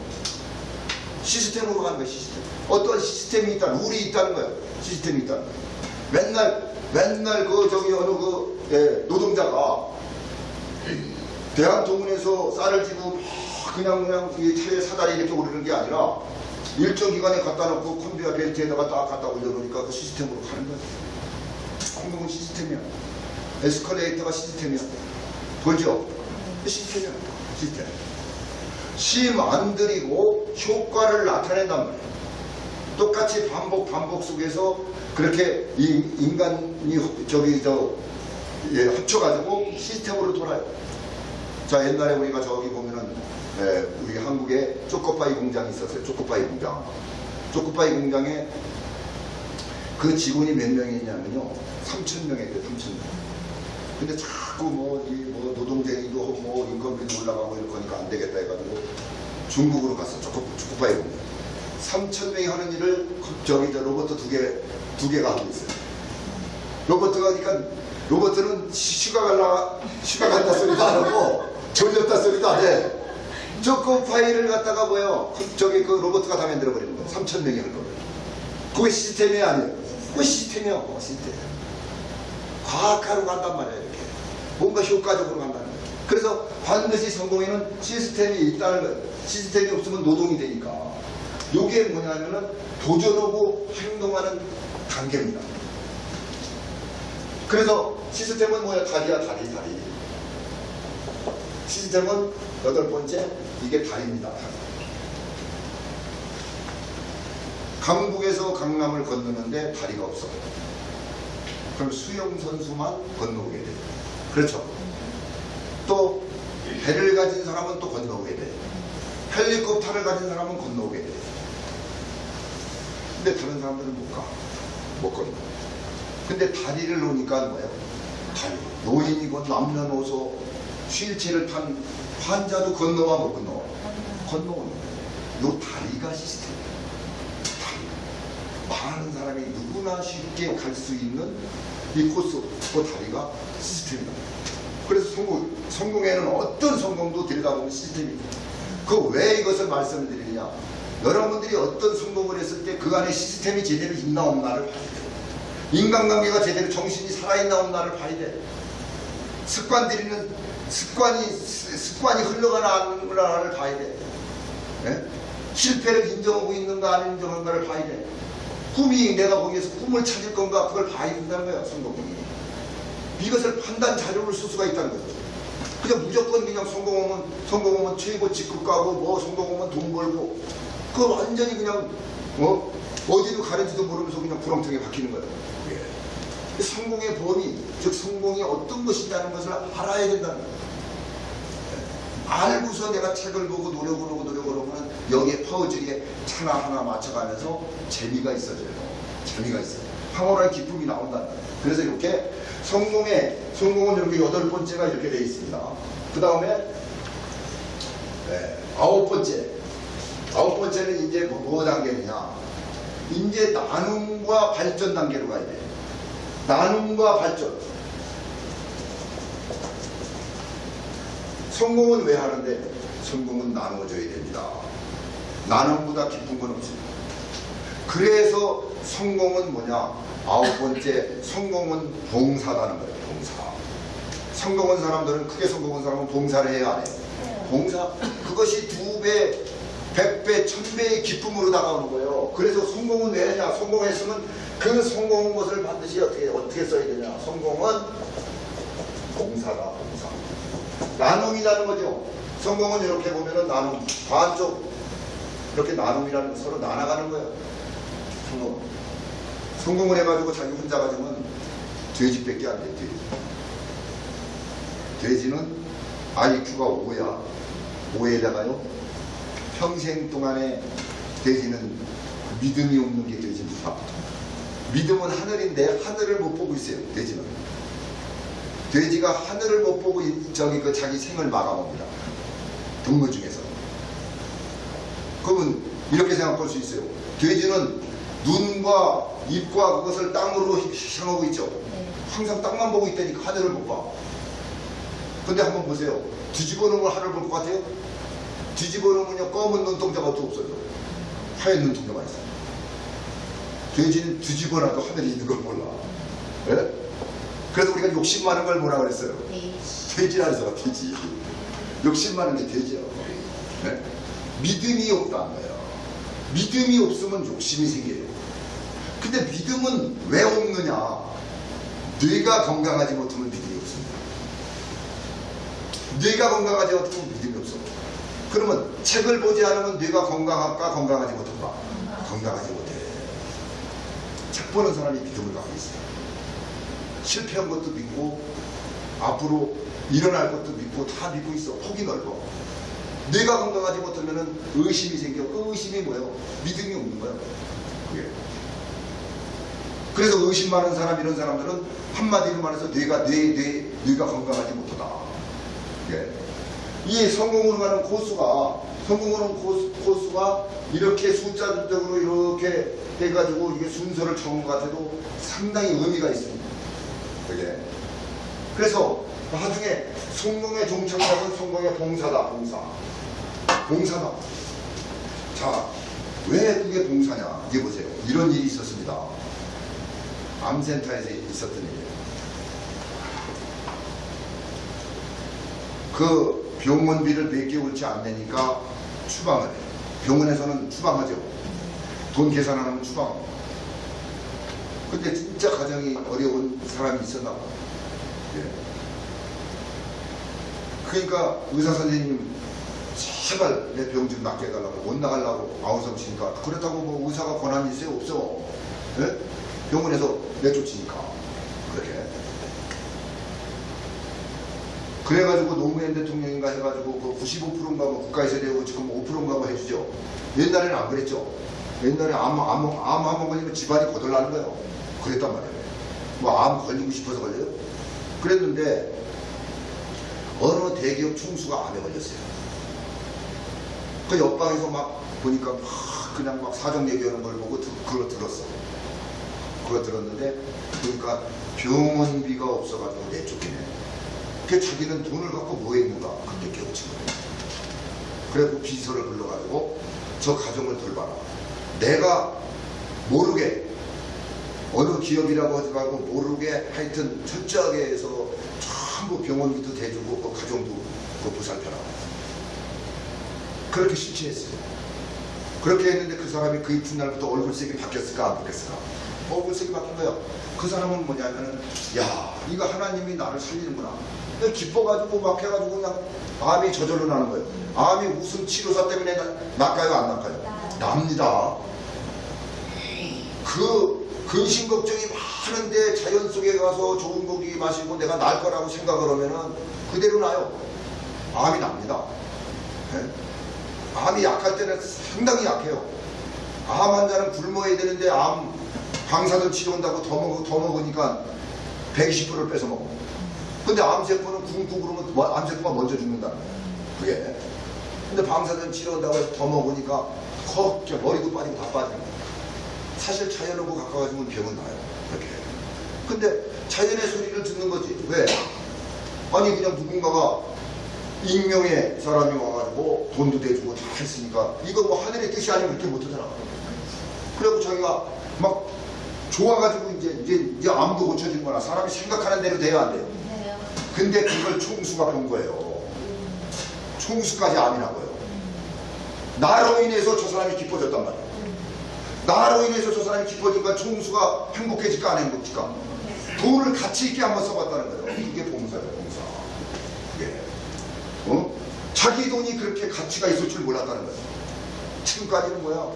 시스템으로 가는 거야. 시스템. 어떤 시스템이 있다. 룰이 있다는 거야. 시스템이 있다는 거야. 맨날 노동자가 대한통운에서 쌀을 지고 그냥 이 차에 사다리 이렇게 오르는 게 아니라 일정 기간에 갖다 놓고 콤비와 벨트에다가 딱 갖다 올려놓으니까 그 시스템으로 가는 거야. 성공은 시스템이야. 에스컬레이터가 시스템이야. 보이죠? 시스템이야. 시스템. 심 안 들이고 효과를 나타낸단 말이야. 똑같이 반복 속에서 그렇게 이 인간이 합쳐가지고 시스템으로 돌아요. 자, 옛날에 우리가 저기 보면은 우리 한국에 초코파이 공장이 있었어요. 초코파이 공장에 그 직원이 몇 명이 있냐면요 3,000명이에요. 3,000명. 근데 자꾸 노동쟁이도 하고 인건비도 올라가고 이럴 거니까 안 되겠다 해가지고 중국으로 갔어. 초코파이 공장. 3,000명이 하는 일을 로봇 두 개가 하고 있어요. 로봇은 휴가 간다 소리도 안 하고 졸렸다 소리도 안 해. 초코파이를 갖다가 그 로봇가 다 만들어버리는 거예요. 3,000명이 하는 거예요. 그게 시스템이 아니에요. 그게 시스템이야. 시스템. 과학하러 간단 말이야. 이렇게 뭔가 효과적으로 간다는 거예요. 그래서 반드시 성공에는 시스템이 있다는 거예요. 시스템이 없으면 노동이 되니까. 이게 뭐냐면은 도전하고 행동하는 단계입니다. 그래서 시스템은 뭐야? 다리야, 다리. 시스템은 8번째, 이게 다리입니다. 강북에서 강남을 건너는데 다리가 없어. 그럼 수영선수만 건너오게 돼. 그렇죠? 또 배를 가진 사람은 또 건너오게 돼. 헬리콥터를 가진 사람은 건너오게 돼. 근데 다른 사람들은 못 가. 못 건너. 근데 다리를 놓으니까 뭐예요? 다리. 노인이고 남녀노소 휠체어를 탄 환자도 건너와 못 건너와? 건너오는 거예요. 요 다리가 시스템이에요. 많은 사람이 누구나 쉽게 갈 수 있는 이 코스, 그 다리가 시스템이다. 그래서 성공에는 어떤 성공도 들여다보면 시스템이다. 그 왜 이것을 말씀을 드리느냐? 여러분들이 어떤 성공을 했을 때 그 안에 시스템이 제대로 있나 없나를 봐야 돼. 인간관계가 제대로 정신이 살아있나 없나를 봐야 돼. 습관이 흘러가나를 봐야 돼. 네? 실패를 인정하고 있는가 안 인정한가를 봐야 돼. 꿈이 내가 거기에서 꿈을 찾을 건가 그걸 봐야 된다는 거야. 성공이. 이것을 판단 자료를 쓸 수가 있다는 거죠. 그냥 무조건 그냥 성공하면 최고 직급 가고 뭐 성공하면 돈 벌고 그거 완전히 그냥 어디로 가는지도 모르면서 그냥 구렁텅이에 박히는 거예요. 예. 성공의 범위, 즉 성공이 어떤 것이냐는 것을 알아야 된다는 거예요. 예. 알고서 내가 책을 보고 노력을 하면 여기에 퍼즐에 하나 맞춰가면서 재미가 있어져요. 재미가 있어요. 황홀한 기쁨이 나온다는 거예요. 그래서 이렇게 성공은 이렇게 8번째가 이렇게 되어 있습니다. 그 다음에 9번째는 이제 뭐 단계느냐? 이제 나눔과 발전 단계로 가야 돼. 나눔과 발전. 성공은 왜 하는데? 성공은 나눠줘야 됩니다. 나눔보다 기쁜 건 없습니다. 그래서 성공은 뭐냐? 9번째, 성공은 봉사라는 거예요. 봉사. 성공한 사람들은, 크게 성공한 사람은 봉사를 해야 안 해요. 봉사. 그것이 2배, 100배, 1000배의 기쁨으로 다가오는 거예요. 그래서 성공은 왜 하냐? 성공했으면 그 성공한 것을 반드시 어떻게 써야 되냐? 성공은 봉사다, 봉사. 나눔이라는 거죠. 성공은 이렇게 보면은 나눔, 반쪽 이렇게 나눔이라는 거 서로 나눠가는 거예요. 성공을 해가지고 자기 혼자 가지면 돼지밖에 안 돼. 돼지는 IQ가 5야. 5에다가요 평생 동안에 돼지는 믿음이 없는 게 돼지입니다. 믿음은 하늘인데 하늘을 못 보고 있어요. 돼지는. 돼지가 하늘을 못 보고 자기 생을 마감합니다. 동물 중에서. 그러면 이렇게 생각할 수 있어요. 돼지는 눈과 입과 그것을 땅으로 향하고 있죠. 항상 땅만 보고 있다니까 하늘을 못 봐. 근데 한번 보세요. 뒤집어 놓으면 하늘을 볼 것 같아요? 뒤집어 놓으면 검은 눈동자가 또 없어져. 하얀 눈동자만 있어요. 돼지는 뒤집어 놔도 하늘이 있는 걸 몰라. 네? 그래서 우리가 욕심 많은 걸 뭐라 그랬어요? 돼지라 해서 돼지. 욕심 많은 게 돼지예요. 네? 믿음이 없다는 거예요. 믿음이 없으면 욕심이 생겨요. 근데 믿음은 왜 없느냐? 뇌가 건강하지 못하면 믿음이 없습니다. 뇌가 건강하지 못하면 믿음이 없어. 그러면 책을 보지 않으면 뇌가 건강할까? 건강하지 못할까? 건강하지 못해. 책 보는 사람이 믿음을 갖고 있어요. 실패한 것도 믿고 앞으로 일어날 것도 믿고 다 믿고 있어. 폭이 넓어. 뇌가 건강하지 못하면 의심이 생겨. 그 의심이 뭐예요? 믿음이 없는 거예요. 그게. 그래서 의심 많은 사람, 이런 사람들은 한마디로 말해서 뇌가 건강하지 못하다. 예. 이 성공으로 가는 코스가 이렇게 숫자적으로 이렇게 해가지고 이게 순서를 적은 것 같아도 상당히 의미가 있습니다. 그게. 그래서 나중에 성공의 종착역은 성공의 봉사다. 봉사다. 자, 왜 그게 봉사냐? 이게 보세요. 이런 일이 있었습니다. 암센터에서 있었던 일이에요. 그 병원비를 몇 개월치 안 내니까 추방을 해요. 병원에서는 추방하죠. 돈 계산 안 하면 추방합니다. 근데 진짜 가정이 어려운 사람이 있었나 봐요. 예. 그러니까 의사 선생님 제발 내 병 좀 낫게 해달라고 못 나가려고 아우성 치니까 그렇다고 뭐 의사가 권한이 있어요? 없어. 예? 병원에서 내쫓으니까 그렇게. 그래가지고 노무현 대통령인가 해가지고 그 95%인가 뭐 국가에서 되고 지금 5%인가 뭐 해주죠. 옛날에는 안 그랬죠. 옛날에 암 한 번 걸리면 집안이 거덜나는 거예요. 그랬단 말이에요. 뭐 암 걸리고 싶어서 걸려요? 그랬는데 어느 대기업 총수가 암에 걸렸어요. 그 옆방에서 막 보니까 그냥 막 사정 얘기하는 걸 보고 그거 들었어. 그거 들었는데 그러니까 병원비가 없어가지고 내쫓기네. 그 자기는 돈을 갖고 뭐 했는가 그때 깨우친 거예요. 그래서 비서를 불러가지고 저 가정을 돌봐라. 내가 모르게 어느 기업이라고 하지 말고 모르게 하여튼 철저하게 해서 전부 병원비도 대주고 그 가정도 그 보살펴라. 그렇게 실천했어요. 그렇게 했는데 그 사람이 그 이튿날부터 얼굴색이 바뀌었을까 안 바뀌었을까? 얼굴색이 바뀐 거예요. 그 사람은 뭐냐면은 야 이거 하나님이 나를 살리는구나. 기뻐가지고 막 해가지고 그냥 암이 저절로 나는 거예요. 암이 무슨 치료사 때문에 낫까요 안 낫까요? 납니다. 그 근심 걱정이 많은데 자연 속에 가서 좋은 고기 마시고 내가 날 거라고 생각을 하면은 그대로 나요. 암이 납니다. 네? 암이 약할 때는 상당히 약해요. 암 환자는 굶어야 되는데 암 방사선 치료한다고 더 먹으니까 120%를 뺏어 먹어. 근데 암세포는 굶고 그러면 암세포가 먼저 죽는다는 거예요. 그게. 근데 방사선 치료한다고 해서 더 먹으니까 헉 머리도 빠지고 다 빠지는 거예요. 사실 자연하고 가까워지면 병은 나요. 그렇게. 근데 자연의 소리를 듣는 거지. 왜? 아니 그냥 누군가가 익명의 사람이 와가지고 돈도 대주고 다 했으니까 이거 뭐 하늘의 뜻이 아니면 그렇게 못하잖아. 그래갖고 자기가 막 좋아가지고 이제 암도 고쳐지는 거나 사람이 생각하는 대로 돼야 안 돼요. 근데 그걸 총수가 본 거예요. 총수까지 암이라고요. 나로 인해서 저 사람이 기뻐졌단 말이에요. 나로 인해서 저 사람이 기뻐지니까 총수가 행복해질까 안 행복해질까? 돈을 가치 있게 한번 써봤다는 거예요. 이게 봉사예요, 봉사. 이게. 자기 돈이 그렇게 가치가 있을 줄 몰랐다는 거예요. 지금까지는 뭐야?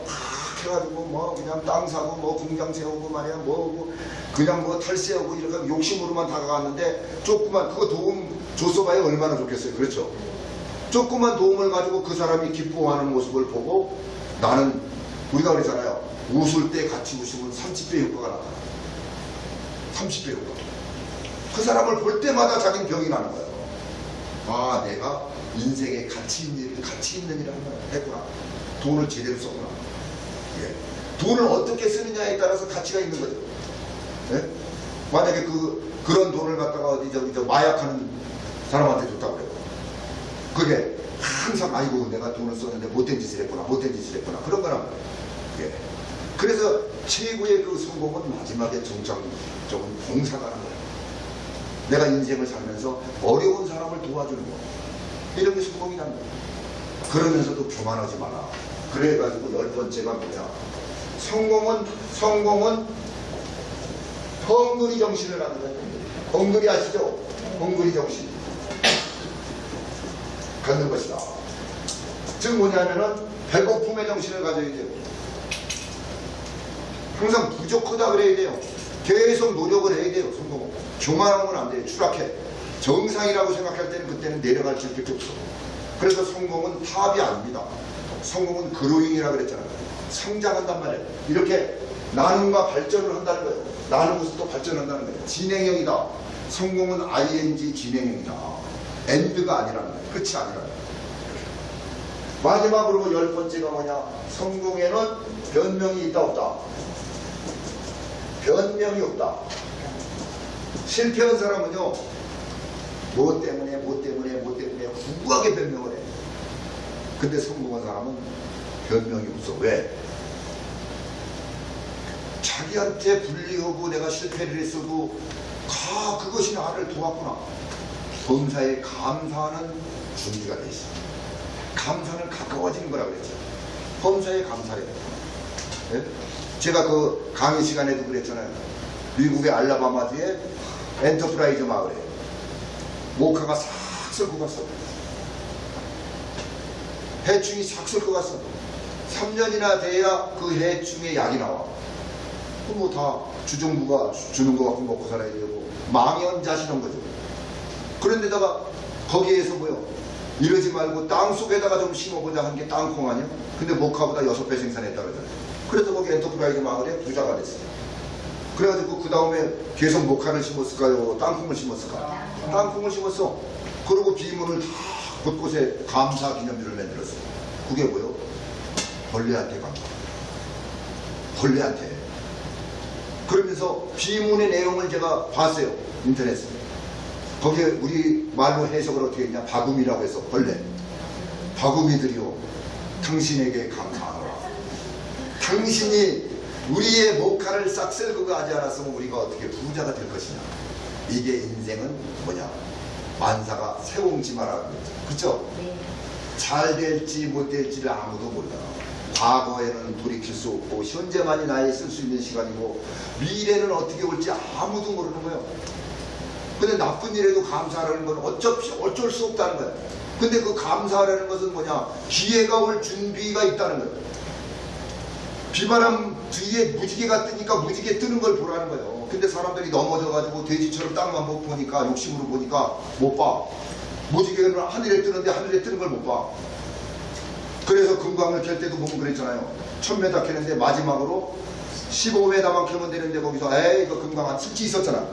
해가지고 뭐 그냥 땅 사고 뭐 공장 세우고 말이야 뭐 그냥 뭐 탈세하고 이렇게 욕심으로만 다가갔는데 조그만 그거 도움 줬어봐야 얼마나 좋겠어요. 그렇죠? 조그만 도움을 가지고 그 사람이 기뻐하는 모습을 보고 나는 우리가 그랬잖아요. 웃을 때 같이 웃으면 30배 효과가 나타나. 30배 효과. 그 사람을 볼 때마다 자기는 병이 나는 거예요. 아 내가 인생에 가치 있는 일을 했구나. 돈을 제대로 썼구나. 예. 돈을 어떻게 쓰느냐에 따라서 가치가 있는 거죠. 예? 만약에 그런 돈을 갖다가 어디 저 마약하는 사람한테 줬다고 그래요. 그게 항상 아이고 내가 돈을 썼는데 못된 짓을 했구나 그런 거란 말이에요. 예. 그래서 최고의 그 성공은 마지막에 정착적인 봉사가 하는 거예요. 내가 인생을 살면서 어려운 사람을 도와주는 거. 이런 게 성공이란 거예요. 그러면서도 교만하지 마라. 그래가지고 10번째가 뭐냐? 성공은 헝그리 정신을 하는 거예요. 헝그리 아시죠? 헝그리 정신. 갖는 것이다. 즉 뭐냐면은 배고픔의 정신을 가져야 돼요. 항상 부족하다 그래야 돼요. 계속 노력을 해야 돼요. 성공은. 교만하면 안 돼요. 추락해. 정상이라고 생각할 때는 그때는 내려갈 수밖에 없어. 그래서 성공은 탑이 아닙니다. 성공은 그로잉이라고 그랬잖아요. 성장한단 말이에요. 이렇게 나눔과 발전을 한다는 거예요. 나누면서 또 발전한다는 거예요. 진행형이다. 성공은 ing 진행형이다. 엔드가 아니라는 거예요. 끝이 아니라는 거예요. 마지막으로 10번째가 뭐냐? 성공에는 변명이 있다 없다. 변명이 없다. 실패한 사람은요. 뭐 때문에 후하게 변명을 해. 근데 성공한 사람은 변명이 없어. 왜? 자기한테 불리하고 내가 실패를 했어도 그것이 나를 도왔구나. 범사에 감사하는 준비가 돼 있어. 감사는 가까워지는 거라고 그랬죠. 범사에 감사해요. 예? 제가 그 강의 시간에도 그랬잖아요. 미국의 알라바마주의 엔터프라이즈 마을에 모카가 싹 썰고 갔어. 해충이 싹 썰고 갔어. 3년이나 돼야 그 해충의 약이 나와. 뭐 다 주정부가 주는 거 갖고 먹고 살아야 되고 망연자실한 거죠. 그런데다가 거기에서 뭐요? 이러지 말고 땅 속에다가 좀 심어보자 한 게 땅콩 아니야? 근데 모카보다 6배 생산했다 그러잖아요. 그래서 거기 엔터프라이즈 마을에 부자가 됐어요. 그래가지고 그 다음에 계속 모카를 심었을까요? 땅콩을 심었을까? 땅콩을 심었어. 그리고 비문을 다 곳곳에 감사 기념비를 만들었어. 그게 뭐요? 벌레한테 감사. 벌레한테. 그러면서 비문의 내용을 제가 봤어요. 인터넷에. 거기에 우리 말로 해석을 어떻게 했냐? 바구미라고 해서 벌레. 바구미들이요. 당신에게 감사하노라. 당신이 우리의 모카를 싹 썰고 가지 않았으면 우리가 어떻게 부자가 될 것이냐. 이게 인생은 뭐냐? 만사가 세옹지마라는 거죠. 그쵸? 네. 잘 될지 못 될지를 아무도 몰라. 과거에는 돌이킬 수 없고 현재만이 나의 쓸 수 있는 시간이고 미래는 어떻게 올지 아무도 모르는 거예요. 근데 나쁜 일에도 감사하라는 건 어쩔 수 없다는 거예요. 근데 그 감사하라는 것은 뭐냐? 기회가 올 준비가 있다는 거예요. 비바람 뒤에 무지개가 뜨니까 무지개 뜨는 걸 보라는 거예요. 근데 사람들이 넘어져가지고 돼지처럼 땅만 보니까 욕심으로 보니까 못 봐. 무지개는 하늘에 뜨는데 하늘에 뜨는 걸 못 봐. 그래서 금광을 캘 때도 보면 그랬잖아요. 1000m 캐는데 마지막으로 15m만 캐면 되는데 거기서 에이 이거 금광 한 7지 있었잖아.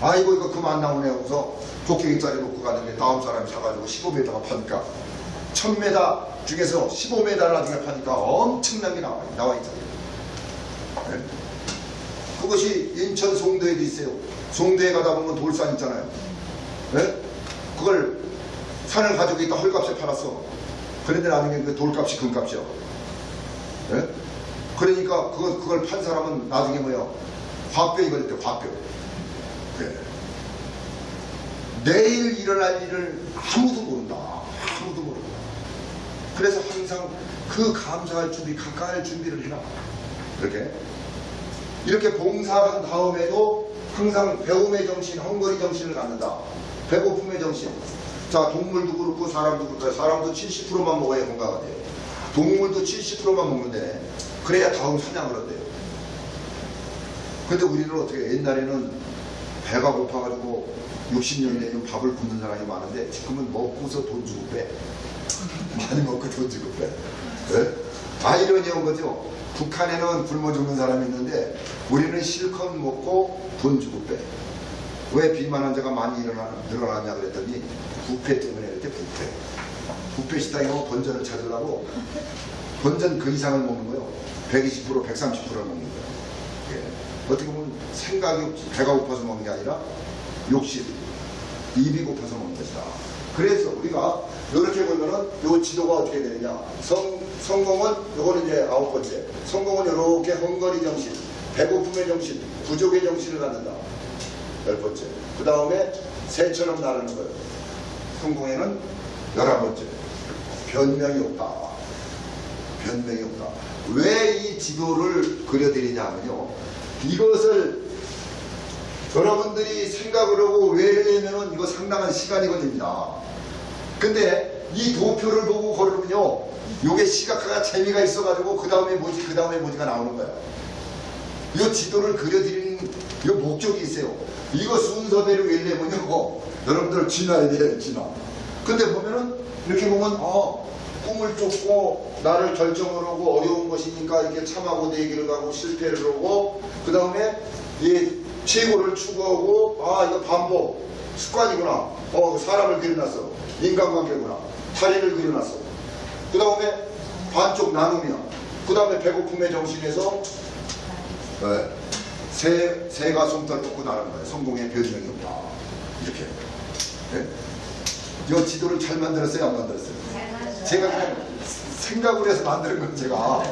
아이고 이거 금 안 나오네 하고서 도깨기짜리 놓고 가는데 다음 사람이 사가지고 15m가 파니까 1000m 중에서 15m를 나중에 파니까 엄청난 게 나와 있잖아요. 네? 그것이 인천 송도에도 있어요. 송도에 가다 보면 돌산 있잖아요. 네? 그걸 산을 가지고 있다 헐값에 팔았어. 그런데 나중에 그 돌값이 금값이요. 네? 그러니까 그걸 판 사람은 나중에 뭐야? 화뼈 입었대, 화뼈. 그래. 내일 일어날 일을 아무도 모른다. 아무도 모른다. 그래서 항상 그 감사할 준비, 가까이 준비를 해라. 이렇게 봉사한 다음에도 항상 배움의 정신, 헝거리 정신을 갖는다. 배고픔의 정신. 자, 동물도 그렇고 사람도 그렇고 사람도 70%만 먹어야 건강하대요. 동물도 70%만 먹는데 그래야 다음 사냥을 한대요. 근데 우리는 어떻게 옛날에는 배가 고파가지고 60년 내면 밥을 굶는 사람이 많은데 지금은 먹고서 돈 주고 빼. 많이 먹고 돈 주고 빼. 네? 아이러니한 거죠. 북한에는 굶어 죽는 사람이 있는데 우리는 실컷 먹고 돈 주고 빼. 왜 비만 환자가 많이 늘어나냐 그랬더니 부패 때문에 이렇게 부패 식당에 가면 본전을 찾으려고 본전 그 이상을 먹는 거예요. 120%, 130%를 먹는 거예요. 예. 어떻게 보면 생각이 없지. 배가 고파서 먹는 게 아니라 욕심, 입이 고파서 먹는 것이다. 그래서 우리가 이렇게 보면은 요 지도가 어떻게 되느냐. 성공은 요거는 이제 9번째. 성공은 이렇게 헝거리 정신, 배고픔의 정신, 부족의 정신을 갖는다. 10번째. 그 다음에 새처럼 나르는 거예요. 성공에는 11번째. 변명이 없다. 변명이 없다. 왜 이 지도를 그려드리냐 하면요. 이것을 여러분들이 생각을 하고 외를 내면은 이거 상당한 시간이 걸립니다. 근데 이 도표를 보고 걸으면요. 요게 시각화가 재미가 있어가지고 그 다음에 뭐지, 그 다음에 뭐지가 나오는 거야. 이 지도를 그려드리는 이 목적이 있어요. 이거 순서대로 외려면요. 여러분들 지나야 돼요, 지나. 근데 보면은 이렇게 보면 꿈을 쫓고 나를 결정을 하고 어려운 것이니까 이렇게 참하고 내기를 가고 실패를 하고 그 다음에 이 최고를 추구하고 이거 반복 습관이구나. 사람을 그려놨어. 인간관계구나. 다리를 그려놨어. 그 다음에 반쪽 나누며 그 다음에 배고픔의 정신에서 새가 솜털 뻗고 나가는 거예요. 성공의 변명이 없다. 이렇게. 네? 이 지도를 잘 만들었어요? 안 만들었어요? 제가 그냥 생각을 해서 만드는 건 제가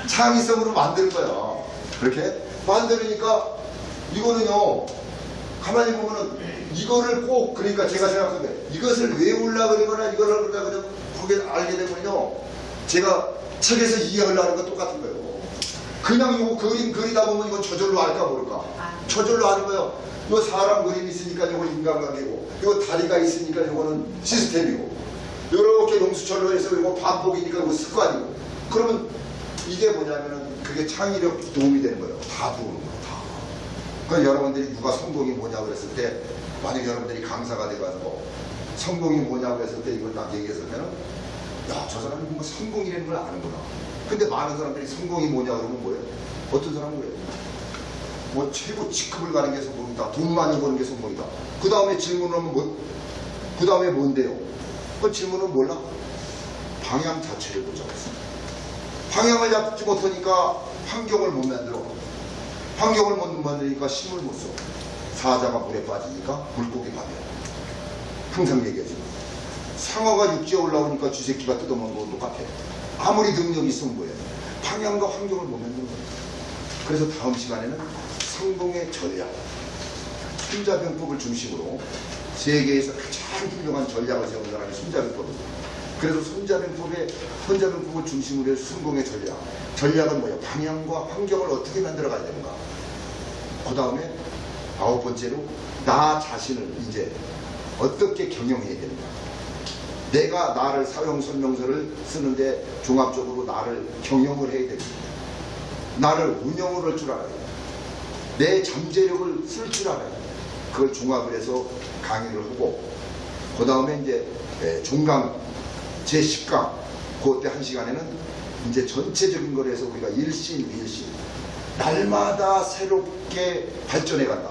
창의성으로 만드는 거예요. 그렇게 만들으니까 이거는요, 가만히 보면은 이거를 꼭, 그러니까 제가 생각하는데 이것을 외우려고 그러거나 이걸 하려고 그러면 그게 알게 되면요, 제가 책에서 이해하려는 건 똑같은 거예요. 그냥 이거 그림 그리다 보면 이건 저절로 알까 모를까. 저절로 아는 거예요. 이 사람 그림이 있으니까 이건 인간관계고, 이거 다리가 있으니까 이거는 시스템이고, 이렇게 용수철로 해서 이거 반복이니까 이거 습관이고. 그러면 이게 뭐냐면은 그게 창의력 도움이 되는 거예요. 다 도움이 돼요. 다. 그러니까 여러분들이 누가 성공이 뭐냐고 그랬을 때, 만약 여러분들이 강사가 돼가지고 성공이 뭐냐고 했을 때 이걸 딱 얘기했으면은, 야, 저 사람이 뭐 성공이라는 걸 아는구나. 근데 많은 사람들이 성공이 뭐냐 그러면 뭐예요? 어떤 사람은 뭐예요? 뭐 최고 직급을 가는 게 성공이다. 돈 많이 버는 게 성공이다. 그 다음에 질문을 하면 뭐, 그 다음에 뭔데요? 그 질문은 몰라? 방향 자체를 못 잡았어. 방향을 잡지 못하니까 환경을 못 만들어. 환경을 못 만드니까 힘을 못 써. 사자가 물에 빠지니까 물고기 밥이야. 항상 얘기하지. 상어가 육지에 올라오니까 쥐새끼가 뜯어먹는 거 똑같아. 아무리 능력이 있으면 뭐예요? 방향과 환경을 못 만드는 거예요. 그래서 다음 시간에는 성공의 전략, 손자병법을 중심으로 세계에서 가장 훌륭한 전략을 세운 사람이 손자병법입니다. 그래서 손자병법을 중심으로 해서 성공의 전략. 전략은 뭐예요? 방향과 환경을 어떻게 만들어 가야 되는가. 그 다음에 9번째로 나 자신을 이제 어떻게 경영해야 되는가. 내가 나를 사용설명서를 쓰는데 종합적으로 나를 경영을 해야 됩니다. 나를 운영을 할 줄 알아야 돼요. 내 잠재력을 쓸 줄 알아야 돼요. 그걸 종합을 해서 강의를 하고, 그 다음에 이제 종강 제10강 그때 1시간에는 이제 전체적인 걸 해서 우리가 일신 날마다 새롭게 발전해 간다.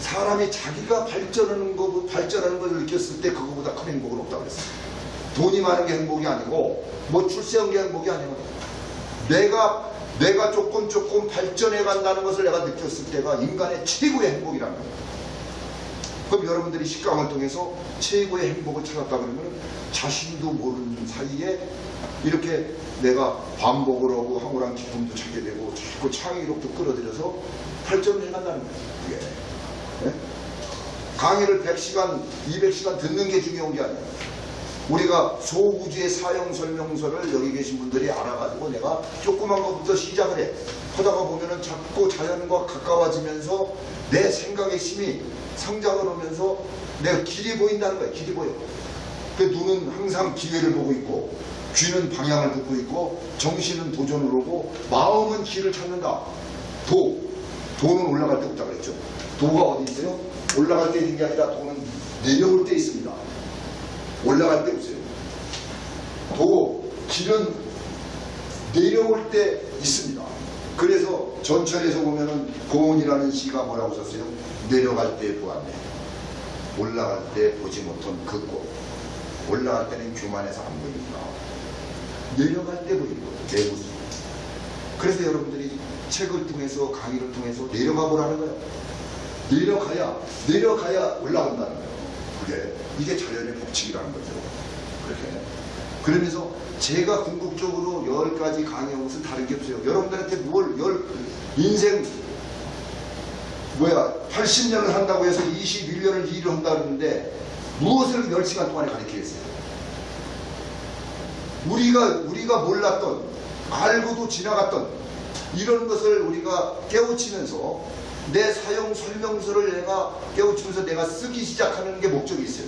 사람이 자기가 발전하는 걸 느꼈을 때 그거보다 큰 행복은 없다고 그랬어요. 돈이 많은 게 행복이 아니고, 뭐 출세한 게 행복이 아니고, 내가 조금 발전해 간다는 것을 내가 느꼈을 때가 인간의 최고의 행복이라는 거예요. 그럼 여러분들이 식강을 통해서 최고의 행복을 찾았다 그러면 자신도 모르는 사이에 이렇게 내가 반복을 하고 황홀한 기쁨도 찾게 되고 자꾸 창의력도 끌어들여서 발전을 해간다는 거예요. 그게. 네? 강의를 100시간, 200시간 듣는 게 중요한 게 아니에요. 우리가 소우주의 사용 설명서를 여기 계신 분들이 알아가지고 내가 조그만 것부터 시작을 해. 하다가 보면은 자꾸 자연과 가까워지면서 내 생각의 힘이 성장을 하면서 내가 길이 보인다는 거예요. 길이 보여. 그 눈은 항상 기회를 보고 있고, 귀는 방향을 듣고 있고, 정신은 도전을 오고, 마음은 길을 찾는다. 도는 올라갈 때 없다 그랬죠. 도가 어디 있어요? 올라갈 때 있는 게 아니라 도는 내려올 때 있습니다. 올라갈 때 없어요. 길은 내려올 때 있습니다. 그래서 전철에서 보면은 고은이라는 시가 뭐라고 썼어요? 내려갈 때 보았네. 올라갈 때 보지 못한 그 꽃. 올라갈 때는 교만해서 안 보입니다. 내려갈 때 보이는 거예요. 내 모습. 그래서 여러분들이 책을 통해서 강의를 통해서 내려가 보라는 거예요. 내려가야 올라온다는 거예요. 이게 자연의 법칙이라는 거죠. 그렇게. 그러면서 제가 궁극적으로 10가지 강의한 것은 다른 게 없어요. 여러분들한테 인생 80년을 한다고 해서 21년을 일을 한다고 했는데 무엇을 10시간 동안에 가르치겠어요? 우리가 몰랐던, 알고도 지나갔던 이런 것을 우리가 깨우치면서 내 사용 설명서를 내가 깨우치면서 내가 쓰기 시작하는 게 목적이 있어요.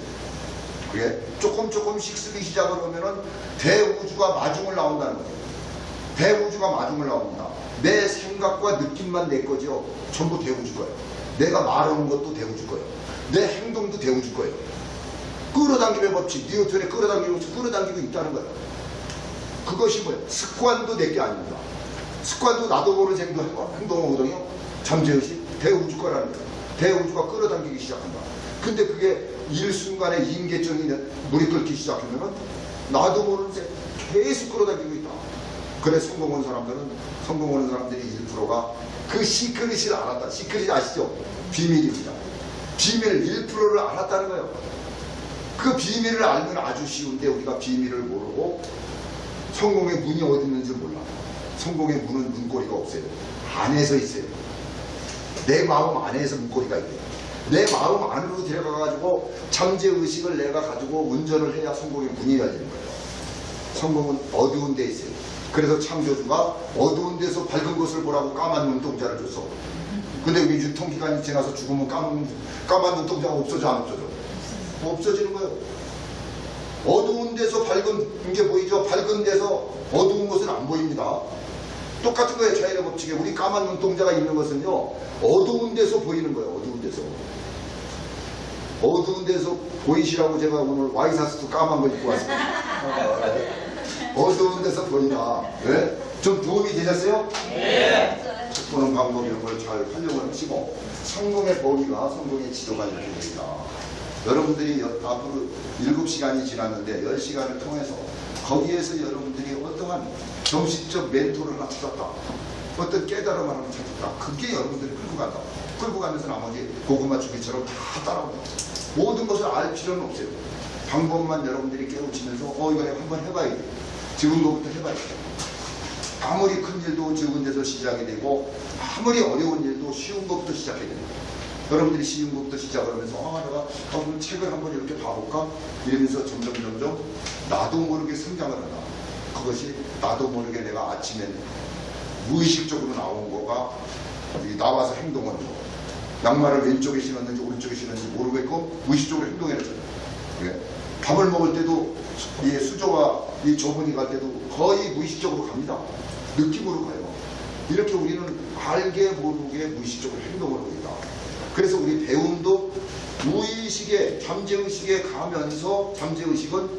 그게 조금씩 쓰기 시작을 하면은 대우주가 마중을 나온다는 거예요. 대우주가 마중을 나옵니다. 내 생각과 느낌만 내 거죠. 전부 대우주 거예요. 내가 말하는 것도 대우주 거예요. 내 행동도 대우주 거예요. 끌어당김의 법칙, 뉴턴의 끌어당기고 있다는 거예요. 그것이 뭐예요? 습관도 내 게 아닙니다. 습관도 나도 모르는 행동하거든요. 잠재의식, 대우주 거라는 거예요. 대우주가 끌어당기기 시작한다. 근데 그게 일순간에 인계적인 물이 끓기 시작하면은 나도 모르는 새 계속 끌어당기고 있다. 그래 성공한 사람들이 1%가 그 시크릿을 알았다. 시크릿 아시죠? 비밀입니다. 비밀 1%를 알았다는 거예요. 그 비밀을 알면 아주 쉬운데 우리가 비밀을 모르고 성공의 문이 어디 있는지 몰라. 성공의 문은 문고리가 없어요. 안에서 있어요. 내 마음 안에서 문고리가 있대요. 내 마음 안으로 들어가가지고 잠재의식을 내가 가지고 운전을 해야 성공의 문이 열리는 거예요. 성공은 어두운 데 있어요. 그래서 창조주가 어두운 데서 밝은 것을 보라고 까만 눈동자를 줬어. 근데 우리 유통기간이 지나서 죽으면 까만 눈동자가 없어져 안 없어져? 없어지는 거예요. 어두운 데서 밝은 게 보이죠? 밝은 데서 어두운 것은 안 보입니다. 똑같은 거예요. 자연의 법칙에. 우리 까만 눈동자가 있는 것은요, 어두운 데서 보이는 거예요. 어두운 데서. 어두운 데서 보이시라고 제가 오늘 와이셔츠도 까만 거 입고 왔습니다. 어두운 데서 보이나. 네? 좀 도움이 되셨어요? 네. 책 보는 방법 이런 걸 잘 활용을 하시고 성공의 범위가 성공의 지도가 이렇게 됩니다. 여러분들이 앞으로 7시간이 지났는데 10시간을 통해서 거기에서 여러분들이 어떠한 정신적 멘토를 하나 찾았다. 어떤 깨달음을 하나 찾았다. 그게 여러분들이 끌고 간다. 끌고 가면서 나머지 고구마 주기처럼 다 따라온다. 모든 것을 알 필요는 없어요. 방법만 여러분들이 깨우치면서 이거 내가 한번 해봐야 돼. 적은 것부터 해봐야 돼. 아무리 큰 일도 적은 데서 시작이 되고 아무리 어려운 일도 쉬운 것부터 시작해야 됩니다. 여러분들이 쉬운 것부터 시작을 하면서 내가 오늘 책을 한번 이렇게 봐볼까? 이러면서 점점 나도 모르게 성장을 하다. 그것이 나도 모르게 내가 아침에 무의식적으로 나온 거가 나와서 행동하는 거. 양말을 왼쪽에 신었는지 오른쪽에 신었는지 모르겠고 무의식적으로 행동해냈잖아요. 예. 밥을 먹을 때도 이 수저와 이 저분이 갈 때도 거의 무의식적으로 갑니다. 느낌으로 가요. 이렇게 우리는 알게 모르게 무의식적으로 행동을 합니다. 그래서 우리 배움도 무의식에 잠재의식에 가면서 잠재의식은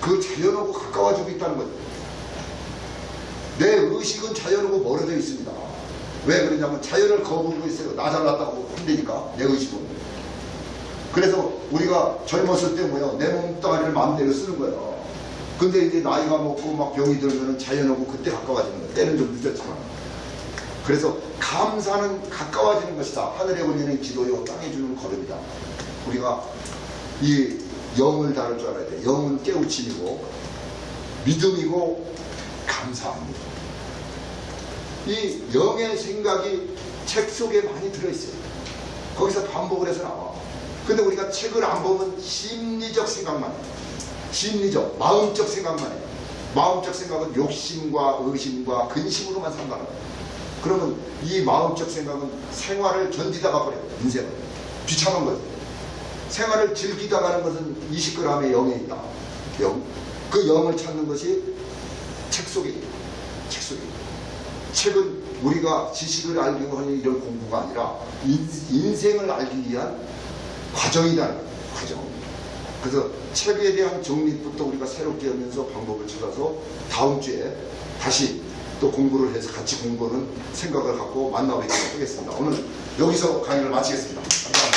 그 자연하고 가까워지고 있다는 거죠. 내 의식은 자연하고 멀어져 있습니다. 왜 그러냐면 자연을 거부하고 있어요. 나 잘났다고 한다니까 내 의식은. 그래서 우리가 젊었을 때 내 몸뚱아리를 마음대로 쓰는 거예요. 근데 이제 나이가 먹고 막 병이 들면 자연하고 그때 가까워지는 거예요. 때는 좀 늦었지만. 그래서 감사는 가까워지는 것이다. 하늘에 올리는 기도요, 땅에 주는 걸음이다. 우리가 이 영을 다룰 줄 알아야 돼. 영은 깨우침이고 믿음이고 감사합니다. 이 영의 생각이 책 속에 많이 들어있어요. 거기서 반복을 해서 나와. 근데 우리가 책을 안 보면 심리적 생각만 해요. 심리적, 마음적 생각만 해요. 마음적 생각은 욕심과 의심과 근심으로만 산다는 거예요. 그러면 이 마음적 생각은 생활을 견디다가 버려요. 인생은. 귀찮은 거죠. 생활을 즐기다가 하는 것은 20g의 영에 있다. 영. 그 영을 찾는 것이 책 속에 있다. 책 속에 있다. 책은 우리가 지식을 알기 위한 이런 공부가 아니라 인생을 알기 위한 과정이다. 과정. 그래서 책에 대한 정립부터 우리가 새롭게 하면서 방법을 찾아서 다음 주에 다시 또 공부를 해서 같이 공부하는 생각을 갖고 만나뵙도록 하겠습니다. 오늘 여기서 강의를 마치겠습니다. 감사합니다.